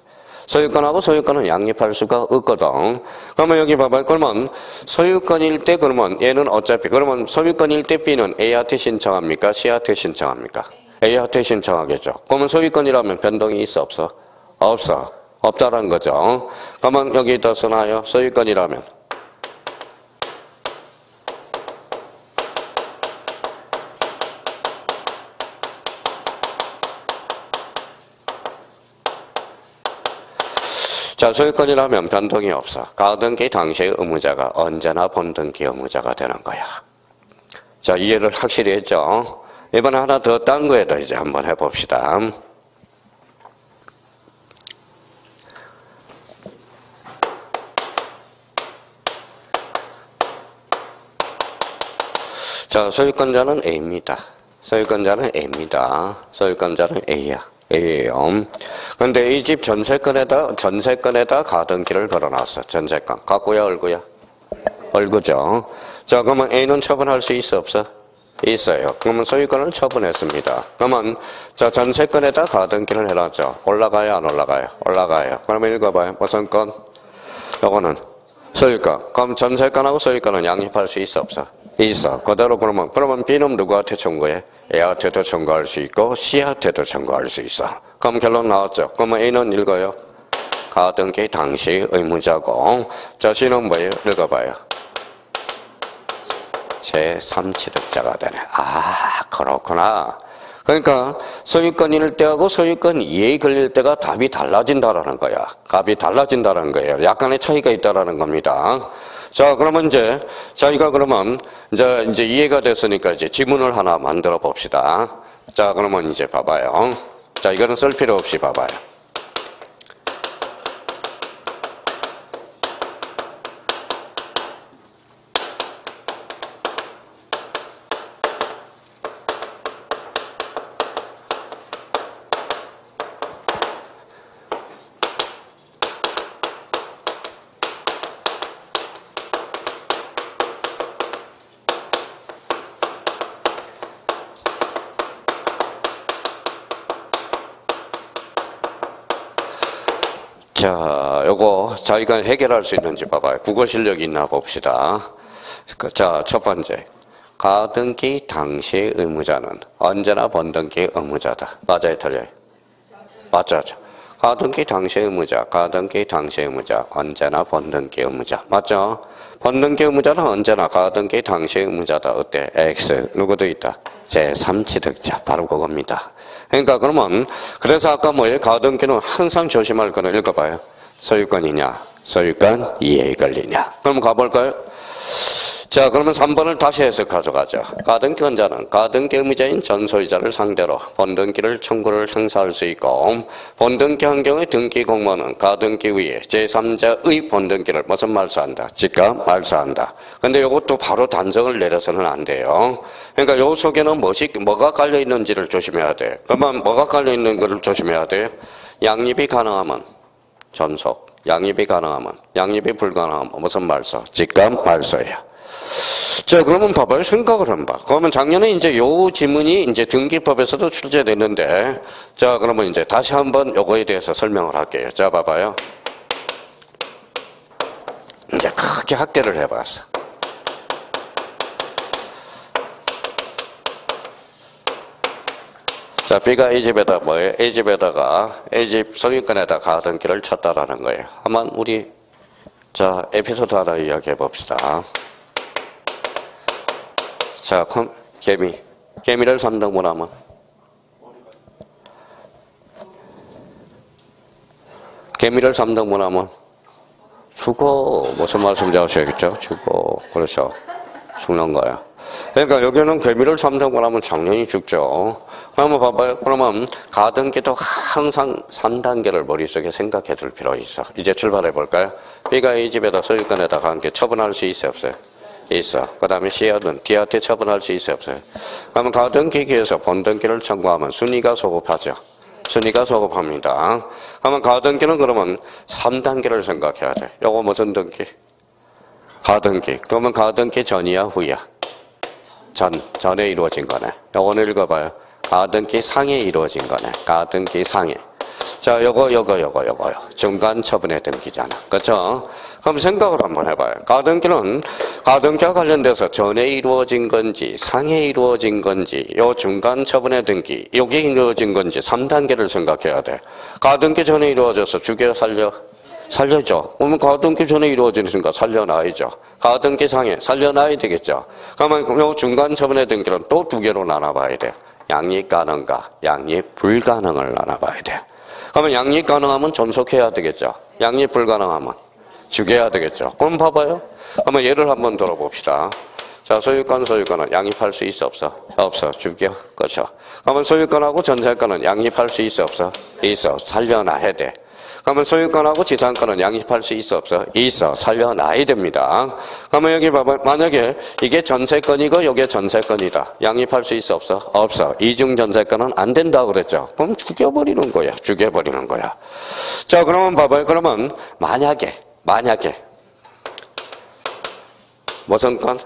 소유권하고 소유권은 양립할 수가 없거든. 그러면 여기 봐봐요. 그러면 소유권일 때 그러면 얘는 어차피 그러면 소유권일 때 B는 A한테 신청합니까? C한테 신청합니까? A한테 신청하겠죠. 그러면 소유권이라면 변동이 있어 없어? 없어. 없다라는 거죠. 그러면 여기다 써놔요. 소유권이라면. 자, 소유권이라면 변동이 없어. 가등기 당시의 의무자가 언제나 번등기 의무자가 되는 거야. 자, 이해를 확실히 했죠? 이번에 하나 더 딴 거에다 이제 한번 해봅시다. 자, 소유권자는 A입니다. 소유권자는 A야. A예요. 근데 이 집 전세권에다 가등기를 걸어놨어. 전세권. 갖고야 얼구야? 얼구죠. 자, 그러면 A는 처분할 수 있어 없어? 있어요. 그러면 소유권을 처분했습니다. 그러면 자, 전세권에다 가등기를 해놨죠. 올라가요, 안 올라가요? 올라가요. 그러면 읽어봐요. 무슨 건? 요거는 소유권. 그럼 전세권하고 소유권은 양립할 수 있어 없어? 있어. 그대로 그러면 B는 누구한테 청구해? A한테도 청구할 수 있고 C한테도 청구할 수 있어. 그럼 결론 나왔죠. 그러면 A는 읽어요. 가등기 당시 의무자고. 자, C는 뭐예요? 읽어봐요. 제3취득자가 되네. 아, 그렇구나. 그러니까 소유권일 때하고 소유권 이해에 걸릴 때가 답이 달라진다라는 거야. 값이 달라진다는 거예요. 약간의 차이가 있다라는 겁니다. 자, 그러면 이제 저희가 그러면 이제 이해가 됐으니까 이제 지문을 하나 만들어 봅시다. 자, 그러면 이제 봐봐요. 자, 이거는 쓸 필요 없이 봐봐요. 자, 요거 자기가 해결할 수 있는지 봐봐요. 국어 실력이 있나 봅시다. 자, 첫 번째. 가등기 당시 의무자는 언제나 번등기 의무자다. 맞아요, 틀려요? 맞죠. 가등기 당시 의무자, 언제나 번등기 의무자. 맞죠? 번등기 의무자는 언제나 가등기 당시 의무자다. 어때? X. 누구도 있다? 제3취득자. 바로 그겁니다. 그러니까 그러면 그래서 아까 뭐예요? 가등기는 항상 조심할 거는 읽어봐요. 소유권이냐, 소유권 이해에 걸리냐. 그럼 가볼까요? 자, 그러면 3번을 다시 해서 가져가죠. 가등기 권자는 가등기 의무자인 전 소유자를 상대로 번등기를 청구를 행사할 수 있고, 번등기 한 경우에 등기 공무원은 가등기 위에 제3자의 번등기를 무슨 말소한다? 즉각 말소한다. 근데 이것도 바로 단정을 내려서는 안 돼요. 그러니까 요 속에는 뭐가 깔려 있는지를 조심해야 돼. 그러면 뭐가 깔려 있는 것을 조심해야 돼? 양립이 가능하면 전속, 양립이 불가능하면 무슨 말소? 즉각 말소예요. 자, 그러면 봐봐요. 생각을 한번 봐. 그러면 작년에 이제 요 지문이 이제 등기법에서도 출제됐는데, 자, 그러면 이제 다시 한번 요거에 대해서 설명을 할게요. 자, 봐봐요. 이제 크게 학대를 해봤어. 자, B가 A집에다 뭐예요? A집 소유권에다 가등기를 쳤다라는 거예요. 한번 우리, 자, 에피소드 하나 이야기해 봅시다. 자, 개미를 3등분 하면? 개미를 3등분 하면? 죽어. 무슨 말씀인지 아시겠죠? 죽어. 그렇죠. 죽는 거야. 그러니까 여기는 개미를 3등분 하면 당연히 죽죠. 그러면 봐봐요. 그러면 가등기도 항상 3단계를 머릿속에 생각해 둘 필요가 있어. 이제 출발해 볼까요? B가 A집에다 소유권에다 가등기 처분할 수 있어요, 없어요? 있어. 그 다음에 C하든 D한테 처분할 수 있어요, 없어요? 그러면 가등기에서 본등기를 청구하면 순위가 소급하죠. 순위가 소급합니다. 그러면 가등기는 그러면 3단계를 생각해야 돼. 요거 무슨 등기? 가등기. 그러면 가등기 전이야, 후야? 전에 이루어진 거네. 요거는 읽어봐요. 가등기 상에 이루어진 거네. 가등기 상에. 자, 요거요. 중간 처분의 등기잖아. 그렇죠? 그럼 생각을 한번 해봐요. 가등기와 관련돼서 전에 이루어진 건지 상에 이루어진 건지 요 중간 처분의 등기 여기 이루어진 건지 3단계를 생각해야 돼. 가등기 전에 이루어져서 죽여 살려줘. 그러면 가등기 전에 이루어지니까 살려놔야죠. 가등기 상에 살려놔야 되겠죠. 그러면 요 중간 처분의 등기는 또 두 개로 나눠봐야 돼. 양립 가능과 양립 불가능을 나눠봐야 돼. 그러면 양립 가능하면 존속해야 되겠죠. 양립 불가능하면 죽여야 되겠죠. 그럼 봐봐요. 그러면 예를 한번 들어봅시다. 자, 소유권은 양립할 수 있어, 없어? 없어. 죽여. 그렇죠. 그러면 소유권하고 전세권은 양립할 수 있어, 없어? 있어. 살려놔야 돼. 그러면 소유권하고 지상권은 양립할 수 있어, 없어? 있어. 살려놔야 됩니다. 그러면 여기 봐봐. 만약에 이게 전세권이고 이게 전세권이다. 양립할 수 있어, 없어? 없어. 이중 전세권은 안 된다고 그랬죠. 그럼 죽여버리는 거야. 죽여버리는 거야. 자, 그러면 봐봐요. 그러면 만약에 무슨 건?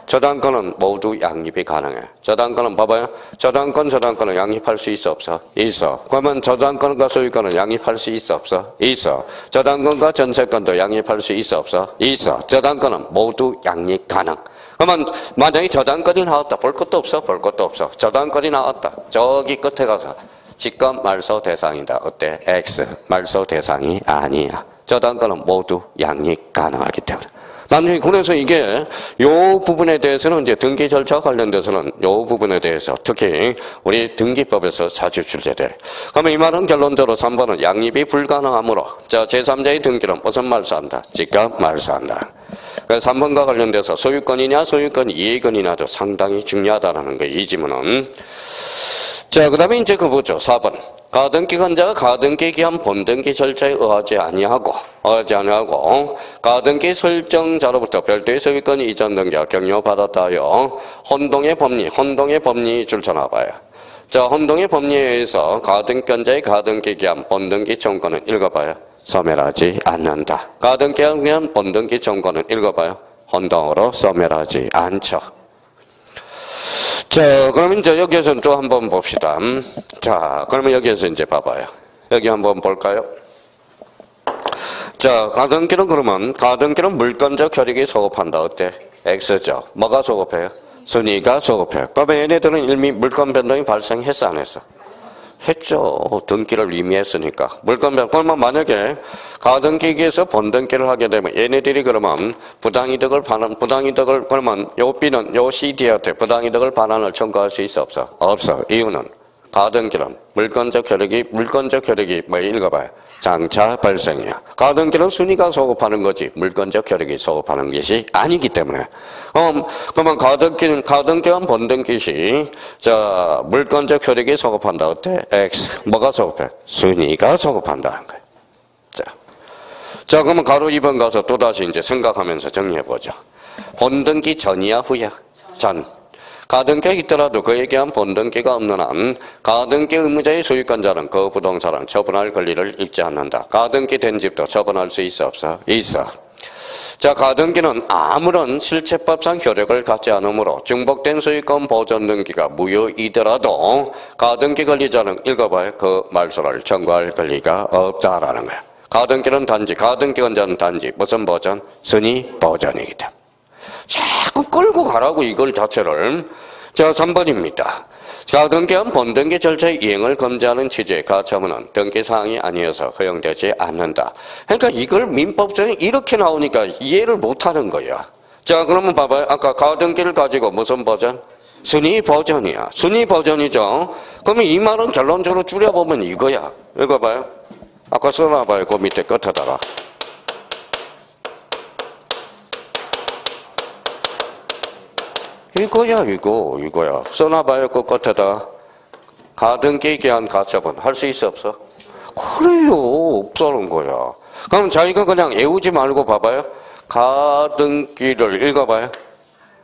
저당권은 모두 양립이 가능해. 저당권은 봐봐요. 저당권은 양립할 수 있어, 없어? 있어. 그러면 저당권과 소유권은 양립할 수 있어, 없어? 있어. 저당권과 전세권도 양립할 수 있어, 없어? 있어. 저당권은 모두 양립 가능. 그러면 만약에 저당권이 나왔다. 볼 것도 없어? 볼 것도 없어. 저당권이 나왔다. 저기 끝에 가서 직권 말소 대상이다. 어때? X. 말소 대상이 아니야. 저당권은 모두 양립 가능하기 때문에. 나중에 그래서 이게 요 부분에 대해서는 이제 등기 절차 관련돼서는 요 부분에 대해서 특히 우리 등기법에서 자주 출제돼. 그러면 이 말은 결론적으로 3번은 양립이 불가능하므로 자 제3자의 등기는 무슨 말소한다? 직권 말소한다. 그래서 3번과 관련돼서 소유권이냐 소유권 이해권이냐도 상당히 중요하다는 거예요. 이 지문은. 자, 그 다음에 이제 그 보죠. 4번. 가등기권자가 가등기 기한 본등기 절차에 의하지 아니하고 가등기 설정자로부터 별도의 소유권 이전 등기가 격려받았다 하여 혼동의 법리 줄쳐놔봐요. 자, 혼동의 법리에 의해서 가등기권자의 가등기 기한 본등기 청구는 읽어봐요. 소멸하지 않는다. 가등기에 의한 본등기 청구는 읽어봐요. 혼동으로 소멸하지 않죠. 자, 그러면 이제 여기에서 또 한번 봅시다. 자, 그러면 여기에서 이제 봐봐요. 여기 한번 볼까요? 자, 가등기는 그러면, 가등기는 물권적 혈익이 소급한다. 어때? X죠. 뭐가 소급해요? 순위가 소급해요. 그러면 얘네들은 이미 물권 변동이 발생했어, 안 했어? 했죠. 등기를 의미했으니까. 물권 변동. 그러면 만약에 가등기에서 본등기를 하게 되면 얘네들이 그러면 부당이득을 그러면 요 B는 요 CD한테 부당이득을 반환을 청구할 수 있어, 없어? 없어. 이유는 가등기는 물권적 혈액이 뭐 읽어봐요. 장차 발생이야. 가등기는 순위가 소급하는 거지 물권적 혈액이 소급하는 것이 아니기 때문에. 그러면 가등기와 본등기시 자 물권적 혈액이 소급한다. 어때? X. 뭐가 소급해? 순위가 소급한다는 거예요. 자, 그러면 가로 2번 가서 또다시 이제 생각하면서 정리해보죠. 본등기 전이야, 후야? 전. 가등기가 있더라도 그에 대한 본등기가 없는 한 가등기 의무자의 소유권자는 그 부동산은 처분할 권리를 잃지 않는다. 가등기 된 집도 처분할 수 있어, 없어? 있어. 자, 가등기는 아무런 실체법상 효력을 갖지 않으므로 중복된 소유권 보존 등기가 무효이더라도 가등기 권리자는 읽어봐요. 그 말소를 청구할 권리가 없다라는 거야. 가등기는 단지, 가등기권자는 단지 무슨 보전? 순위 보전이기 때문에. 자꾸 끌고 가라고 이걸 자체를. 자, 3번입니다. 가등기한 본등기 절차의 이행을 금지하는 취지의 가처분은 등기사항이 아니어서 허용되지 않는다. 그러니까 이걸 민법적인 이렇게 나오니까 이해를 못하는 거야. 자, 그러면 봐봐요. 아까 가등기를 가지고 무슨 버전? 순위 버전이야. 순위 버전이죠. 그러면 이 말은 결론적으로 줄여보면 이거야. 읽어봐요. 아까 써놔봐요. 그 밑에 끝에다가. 이거야, 이거야. 써놔봐요. 그 끝에다. 가등기 기한 가처분. 할 수 있어, 없어? 그래요. 없다는 거야. 그럼 자기가 그냥 애우지 말고 봐봐요. 가등기를 읽어봐요.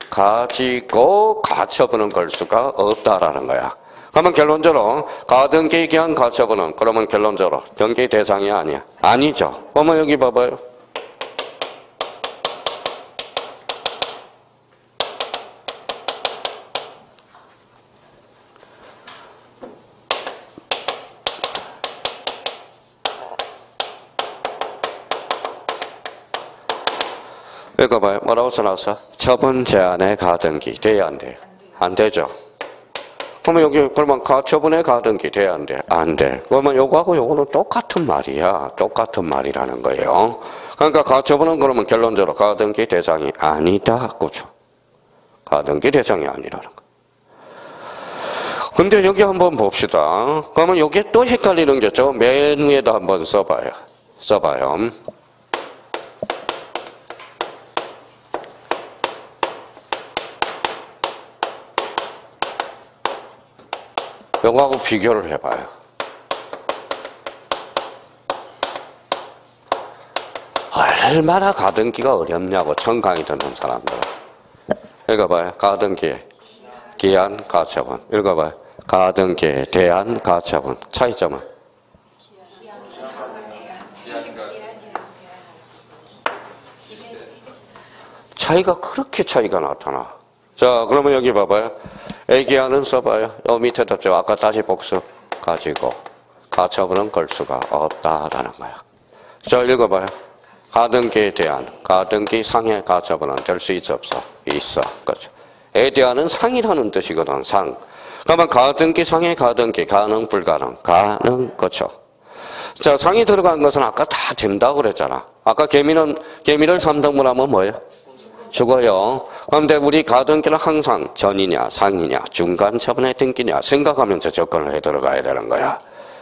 가지고 가처분은 걸 수가 없다라는 거야. 그러면 결론적으로 가등기 기한 가처분은 그러면 결론적으로 등기 대상이 아니야. 아니죠. 그러면 여기 봐봐요. 읽어봐요. 뭐라고 써놨어? 처분 제한의 가등기 돼야 안 돼? 안 되죠. 그러면 여기 그러면 가처분의 가등기 돼야 안 돼? 안 돼. 그러면 요거하고 요거는 똑같은 말이야. 똑같은 말이라는 거예요. 그러니까 가처분은 그러면 결론적으로 가등기 대상이 아니다. 그렇죠? 가등기 대상이 아니라는 거. 근데 여기 한번 봅시다. 그러면 여기에 또 헷갈리는 게 저 맨 위에다 한번 써봐요. 요거하고 비교를 해봐요. 얼마나 가등기가 어렵냐고 처음 강의 듣는 사람들. 읽어봐요. 가등기, 기한, 가처분. 읽어봐요. 가등기, 대한, 가처분. 차이점은? 차이가 그렇게 차이가 나타나. 자, 그러면 여기 봐봐요. 애기한은 써봐요. 요 밑에다 줘. 아까 다시 복수 가지고 가처분은 걸 수가 없다라는 거야. 자, 읽어봐요. 가등기에 대한 가등기 상해 가처분은 될 수 있어 없어? 있어. 그렇죠. 에 대한은 상이라는 뜻이거든. 상. 그러면 가등기 상해 가등기 가능 불가능? 가능. 그렇죠. 자, 상이 들어간 것은 아까 다 된다고 그랬잖아. 아까 개미를 3등분 하면 뭐예요? 죽어요. 그런데 우리 가등기는 항상 전이냐 상이냐 중간 처분의 등기냐 생각하면서 접근을 해 들어가야 되는 거야.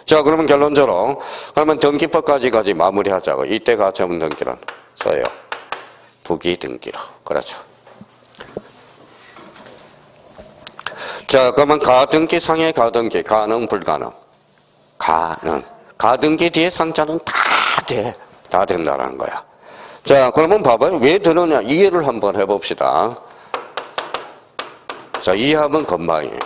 자, 그러면 결론적으로 그러면 등기법까지 마무리하자고. 이때 가처분 등기는 써요. 부기 등기로. 그렇죠. 자, 그러면 가등기 상해 가등기 가능 불가능? 가능. 가등기 뒤에 상자는 다 돼. 다 된다는 거야. 자, 그러면 봐봐요. 왜 되느냐? 이해를 한번 해봅시다. 자, 이해하면 금방이에요.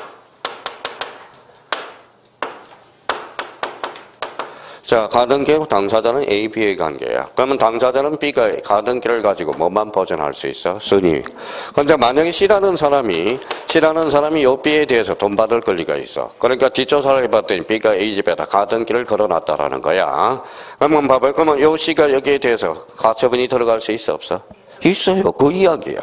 자, 가등기하고 당사자는 A, B의 관계야. 그러면 당사자는 B가 가등기를 가지고 뭐만 보전할 수 있어? 순위. 근데 만약에 C라는 사람이 요 B에 대해서 돈 받을 권리가 있어. 그러니까 뒷조사를 해봤더니 B가 A 집에다 가등기를 걸어놨다라는 거야. 그러면 봐봐요. 그러면 요 C가 여기에 대해서 가처분이 들어갈 수 있어 없어? 있어요. 그 이야기야.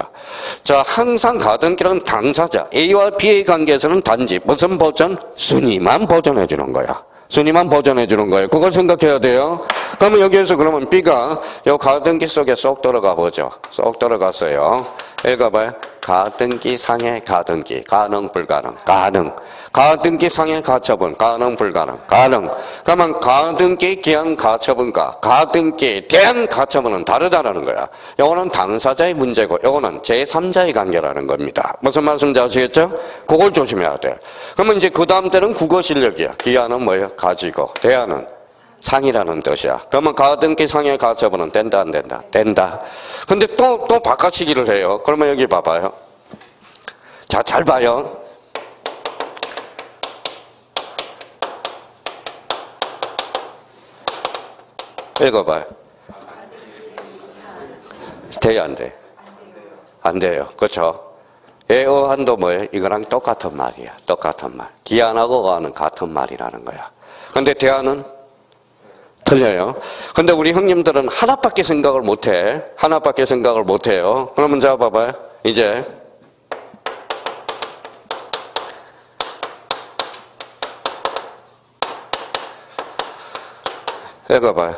자, 항상 가등기는 당사자 A와 B의 관계에서는 단지 무슨 보전? 순위만 보전해 주는 거야. 순위만 보전해 주는 거예요. 그걸 생각해야 돼요. 그러면 여기에서 그러면 B가 요 가등기 속에 쏙 들어가 보죠. 쏙 들어갔어요. 읽어봐요. 가등기 상해 가등기 가능 불가능? 가능. 가등기 상해 가처분 가능 불가능? 가능. 그러면 가등기 기한 가처분과 가등기에 대한 가처분은 다르다라는 거야. 요거는 당사자의 문제고 요거는 제3자의 관계라는 겁니다. 무슨 말씀인지 아시겠죠? 그걸 조심해야 돼. 그러면 이제 그 다음 때는 국어 실력이야. 기한은 뭐예요? 가지고. 대한은 상이라는 뜻이야. 그러면 가등기 상해 가처분은 된다 안 된다? 된다. 근데 또 바꿔치기를 해요. 그러면 여기 봐봐요. 자, 잘 봐요. 읽어봐요. 돼요 안 돼? 안 돼요. 그렇죠? 애어한도 뭐예요? 이거랑 똑같은 말이야. 똑같은 말. 기한하고 어하는 같은 말이라는 거야. 근데 대한은 틀려요. 근데 우리 형님들은 하나밖에 생각을 못해. 하나밖에 생각을 못해요. 그러면 자 봐봐요. 이제 읽어봐요.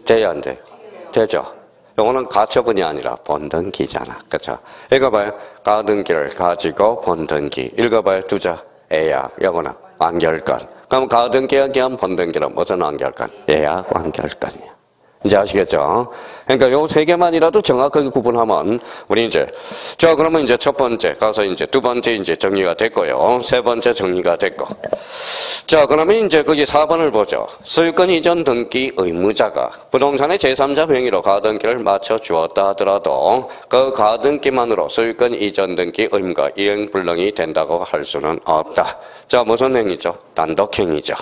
돼야 안 돼? 되죠? 요거는 가처분이 아니라 번등기잖아. 그쵸? 읽어봐요. 가등기를 가지고 번등기. 읽어봐요. 두자. 예약. 요거는 완결권. 그럼 가등기에 기한 번등기는 무슨 완결권? 예약 완결권이야. 이제 아시겠죠? 그러니까 요 세 개만이라도 정확하게 구분하면 우리 이제 자 그러면 이제 첫 번째 가서 이제 두 번째 이제 정리가 됐고요. 세 번째 정리가 됐고. 자 그러면 이제 거기 4번을 보죠. 소유권 이전 등기 의무자가 부동산의 제3자 명의로 가등기를 맞춰 주었다 하더라도 그 가등기만으로 소유권 이전 등기 의무가 이행 불능이 된다고 할 수는 없다. 자 무슨 행위죠? 단독행위죠.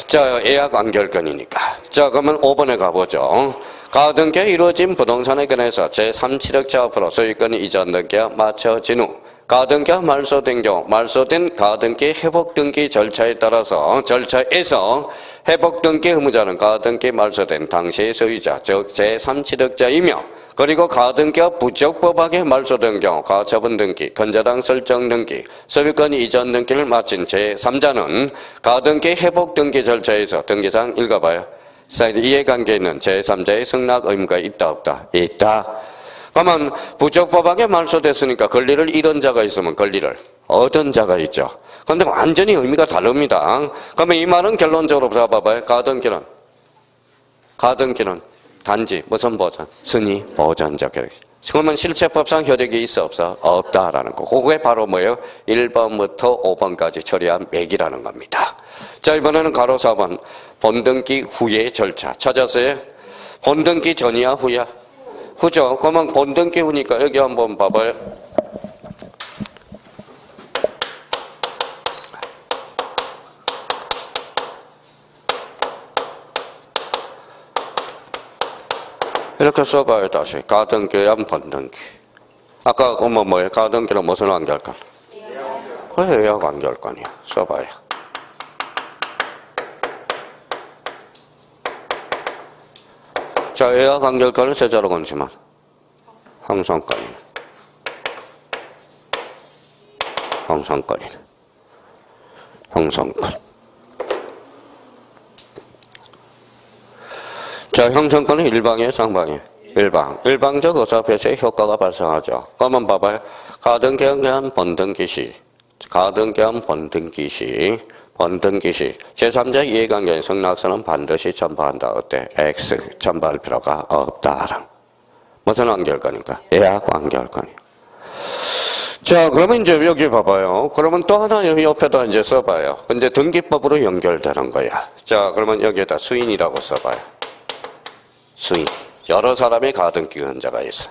자, 예약 완결권이니까. 자, 그러면 5번에 가보죠. 가등기가 이루어진 부동산에 관해서 제3취득자 앞으로 소유권 이전 등기가 마쳐진 후 가등기가 말소된 경우 말소된 가등기 회복 등기 절차에 따라서 절차에서 회복 등기 의무자는 가등기 말소된 당시의 소유자, 즉 제3취득자이며 그리고 가등기가 부적법하게 말소된 경우 가처분 등기, 건저당 설정 등기, 소유권 이전 등기를 마친 제3자는 가등기 회복 등기 절차에서 등기상 읽어봐요. 이해관계 있는 제3자의 승낙 의무가 있다 없다? 있다. 그러면 부적법하게 말소됐으니까 권리를 잃은 자가 있으면 권리를 얻은 자가 있죠. 그런데 완전히 의미가 다릅니다. 그러면 이 말은 결론적으로 잡아봐요. 가등기는 단지 무슨 보전? 승인 보전적 혈액. 그러면 실체법상 혈액이 있어 없어? 없다라는 거. 그게 바로 뭐예요? 1번부터 5번까지 처리한 맥이라는 겁니다. 자 이번에는 가로 4번 본등기 후의 절차 찾았어요? 본등기 전이야 후야? 후죠. 그러면 본등기 후니까 여기 한번 봐봐요. 이렇게 써봐요 다시. 가등기랑 번등기. 아까 뭐예요? 가등기는 무슨 완결권? 그래 예약 완결권이야. 써봐요. 자 예약 완결권은 세자로 건지만 형성권이네. 형성권이네. 형성권. 자, 형성권은 일방이에요, 쌍방이에요? 일방. 일방적 의사표시의 효과가 발생하죠. 그러면 봐봐요. 가등기에 대한 번등기 시, 제3자 이해관계인 승낙서는 반드시 첨부한다. 어때? X 첨부할 필요가 없다. 무슨 완결권입니까? 예약 완결권이에요. 자, 그러면 이제 여기 봐봐요. 그러면 또 하나 여기 옆에다 이제 써봐요. 근데 등기법으로 연결되는 거야. 자, 그러면 여기에다 수인이라고 써봐요. 수인. 여러 사람의 가등기 권자가 있어.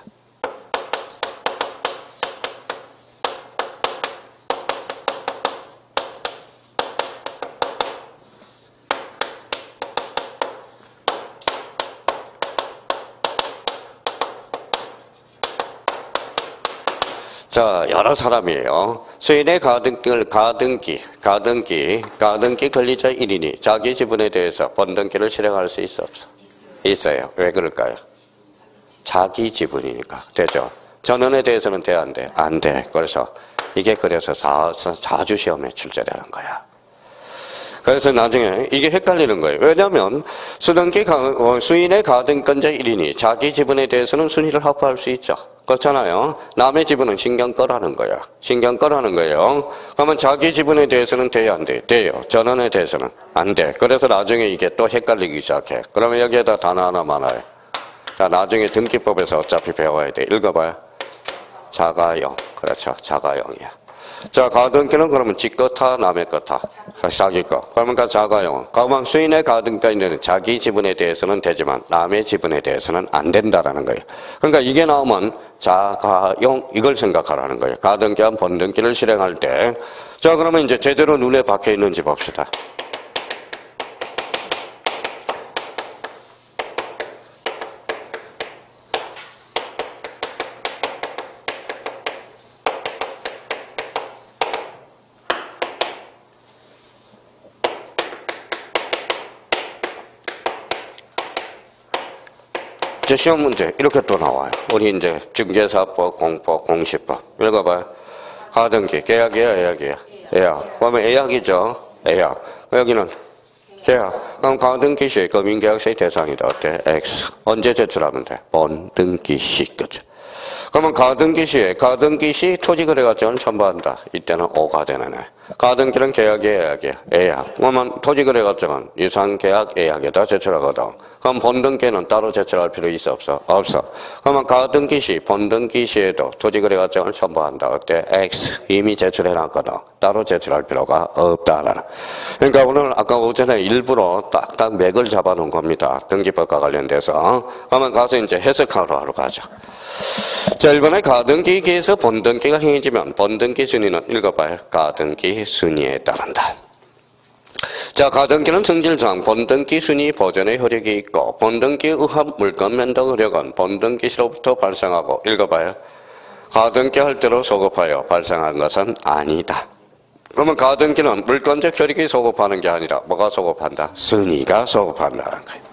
자, 여러 사람이에요. 수인의 가등기 권리자 1인이 자기 지분에 대해서 번등기를 실행할 수 있어 없어? 있어요. 왜 그럴까요? 자기 지분이니까. 되죠? 전원에 대해서는 돼, 안 돼? 안 돼. 그래서 이게 그래서 자주 시험에 출제되는 거야. 그래서 나중에 이게 헷갈리는 거예요. 왜냐하면 수인의 가등권자 1인이 자기 지분에 대해서는 순위를 확보할 수 있죠. 그렇잖아요. 남의 지분은 신경 꺼라는 거야. 신경 꺼라는 거예요. 그러면 자기 지분에 대해서는 돼야 안 돼? 돼요. 전원에 대해서는 안 돼. 그래서 나중에 이게 또 헷갈리기 시작해. 그러면 여기에다 단어 하나 많아요. 자, 나중에 등기법에서 어차피 배워야 돼. 읽어봐요. 자가용. 그렇죠. 자가용이야. 자, 가등기는 그러면 지 거 타, 남의 거 타. 자기 거. 그러니까 자가용. 그러면 수인의 가등기는 자기 지분에 대해서는 되지만 남의 지분에 대해서는 안 된다라는 거예요. 그러니까 이게 나오면 자가용 이걸 생각하라는 거예요. 가등기와 번등기를 실행할 때. 자, 그러면 이제 제대로 눈에 박혀 있는지 봅시다. 시험 문제 이렇게 또 나와요. 우리 이제 중개사법, 공법, 공시법 읽어봐요. 가등기 계약이야, 예약이야? 예약. 그러면 예약이죠. 예약. 여기는 계약. 그럼 가등기 시 금융계약서의 대상이다. 어때? X. 언제 제출하면 돼? 본등기 시. 그죠? 그러면 가등기 시 토지거래가정을 첨부한다. 이때는 O가 되네. 가등기는 계약이야, 예약. 그러면 토지거래가정은 유상계약, 예약에다 제출하거든. 그럼 본등기는 따로 제출할 필요 있어, 없어? 없어. 그러면 가등기 시, 본등기 시에도 토지거래가정을 첨부한다. 어때? X. 이미 제출해놨거든. 따로 제출할 필요가 없다라는. 그러니까 오늘 아까 오전에 일부러 딱딱 맥을 잡아놓은 겁니다. 등기법과 관련돼서. 그러면 가서 이제 해석하러 하러 가죠. 자, 1번에 가등기기에서 본등기가 행해지면 본등기 순위는 읽어봐요. 가등기 순위에 따른다. 자, 가등기는 성질상 본등기 순위 보전의 효력이 있고 본등기 의합 물건 면적 효력은 본등기 시로부터 발생하고 읽어봐요. 가등기 할 때로 소급하여 발생한 것은 아니다. 그러면 가등기는 물건적 효력이 소급하는 게 아니라 뭐가 소급한다? 순위가 소급한다는 거예요.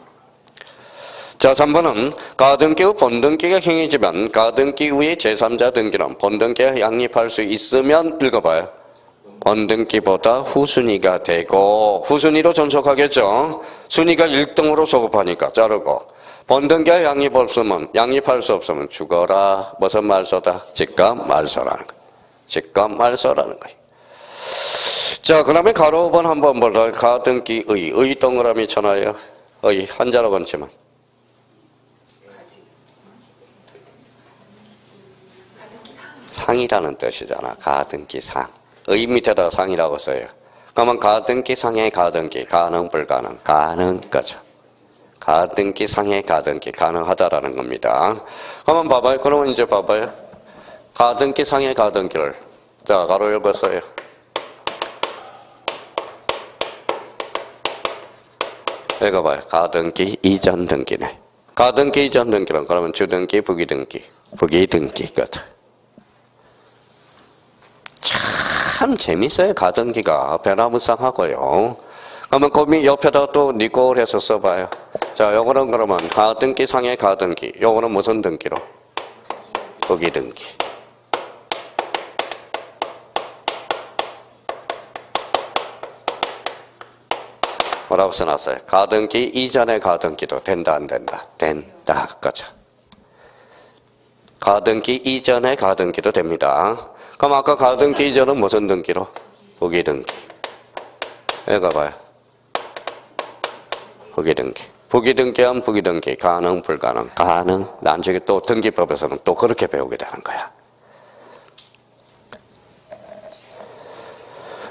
자, 3번은 가등기의 본등기가 행해지면 가등기 후의 제3자 등기는 본등기에 양립할 수 있으면 읽어봐요. 본등기보다 후순위가 되고 후순위로 전속하겠죠. 순위가 1등으로 소급하니까 자르고 본등기에 양립할 수 없으면 죽어라. 무슨 말소다? 직감 말소라는 거예요. 직감 말소라는 거예요. 자, 그 다음에 가로 5번 한번 보자. 가등기의 의 동그라미 쳐놔요. 의 한자로 건치면 상이라는 뜻이잖아. 가등기 상. 의 밑에다가 상이라고 써요. 그러면 가등기 상의 가등기 가능 불가능? 가능 거죠. 가등기 상의 가등기 가능하다라는 겁니다. 그러면 봐봐요. 그러면 이제 봐봐요. 가등기 상의 가등기를 자 가로 열고 써요. 읽어봐요. 가등기 이전 등기네. 가등기 이전 등기는 그러면 주등기 부기등기 부기등기거든. 참 재밌어요. 가등기가 변화무쌍하고요. 그러면 그 옆에다 또 니꼴 해서 써봐요. 자, 요거는 그러면 가등기 상의 가등기. 요거는 무슨 등기로? 부기등기. 뭐라고 써놨어요? 가등기 이전의 가등기도 된다 안 된다? 된다. 그죠? 가등기 이전의 가등기도 됩니다. 그럼 아까 가등기 이전은 무슨 등기로? 부기등기. 읽어봐요. 부기등기. 부기등기하면 부기등기. 가능, 불가능. 가능. 나중에 또 등기법에서는 또 그렇게 배우게 되는 거야.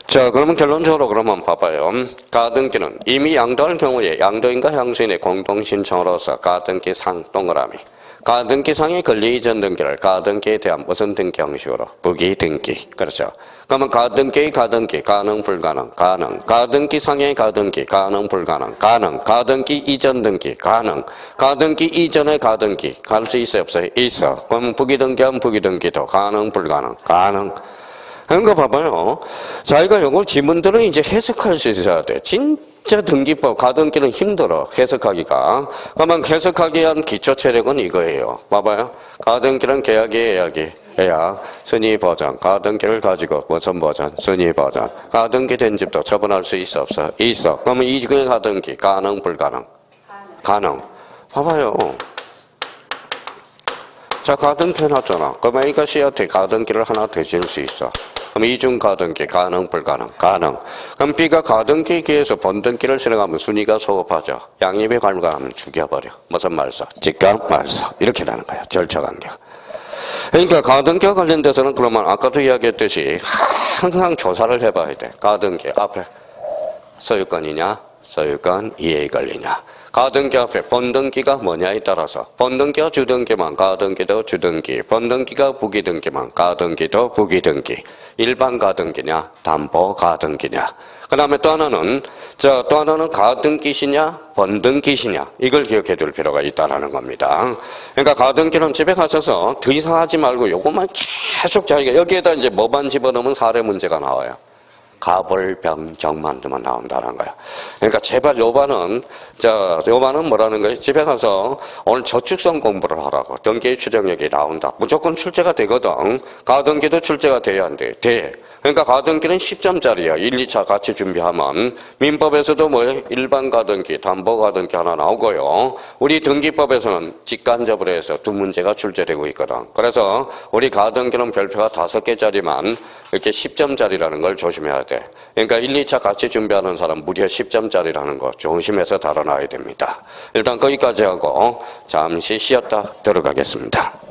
자, 그러면 결론적으로 그러면 봐봐요. 가등기는 이미 양도할 경우에 양도인과 향수인의 공동신청으로서 가등기 상 동그라미. 가등기 상의 권리 이전 등기를 가등기에 대한 무슨 등기 형식으로? 부기등기. 그렇죠. 그러면 가등기의 가등기 가능 불가능? 가능. 가등기 상의 가등기 가능 불가능? 가능. 가등기 이전 등기 가능. 가등기 이전의 가등기 갈 수 있어요 없어요? 있어. 그럼 부기등기하면 부기등기도 가능 불가능? 가능. 그러니까 봐봐요. 자기가 이걸 지문들은 이제 해석할 수 있어야 돼. 진짜 등기법, 가등기는 힘들어. 해석하기가. 그러면 해석하기 위한 기초 체력은 이거예요. 봐봐요. 가등기는 계약이 예약이. 예약, 순위 보전. 가등기를 가지고 무슨 보전? 순위 보전. 가등기 된 집도 처분할 수 있어 없어? 있어. 그러면 이 가등기 가능 불가능? 가능. 봐봐요. 자, 가등기 해놨잖아. 그러면 A가 C한테 가등기를 하나 더 줄 수 있어. 그럼 이중 가등기 가능 불가능? 가능. 그럼 B가 가등기기에서 본등기를 실행하면 순위가 소급하죠. 양립이 갈가하면 죽여버려. 무슨 말소? 직감 말소. 이렇게 되는 거야. 절차관계. 그러니까 가등기와 관련돼서는 그러면 아까도 이야기했듯이 항상 조사를 해봐야 돼. 가등기 앞에 소유권이냐? 소유권 이해의 권리냐? 가등기 앞에 본등기가 뭐냐에 따라서 본등기가 주등기만 가등기도 주등기, 본등기가 부기등기만 가등기도 부기등기. 일반 가등기냐 담보 가등기냐. 그 다음에 또 하나는 가등기시냐 본등기시냐 이걸 기억해 둘 필요가 있다는 겁니다. 그러니까 가등기는 집에 가셔서 더 이상 하지 말고 요것만 계속 자기가 여기에다 이제 뭐만 집어넣으면 사례 문제가 나와요. 가벌병정만 두면 나온다는 거야. 그러니까 제발 요반은 뭐라는 거예요? 집에 가서 오늘 저축성 공부를 하라고. 등기의 추정력이 나온다. 무조건 출제가 되거든. 가등기도 출제가 돼야 안 돼. 돼. 그러니까 가등기는 10점짜리야. 1, 2차 같이 준비하면. 민법에서도 뭐 일반 가등기, 담보 가등기 하나 나오고요. 우리 등기법에서는 직간접으로 해서 두 문제가 출제되고 있거든. 그래서 우리 가등기는 별표가 5개짜리만 이렇게 10점짜리라는 걸 조심해야 돼. 그러니까 1, 2차 같이 준비하는 사람 무려 10점짜리라는 거 조심해서 다뤄놔야 됩니다. 일단 거기까지 하고 잠시 쉬었다 들어가겠습니다.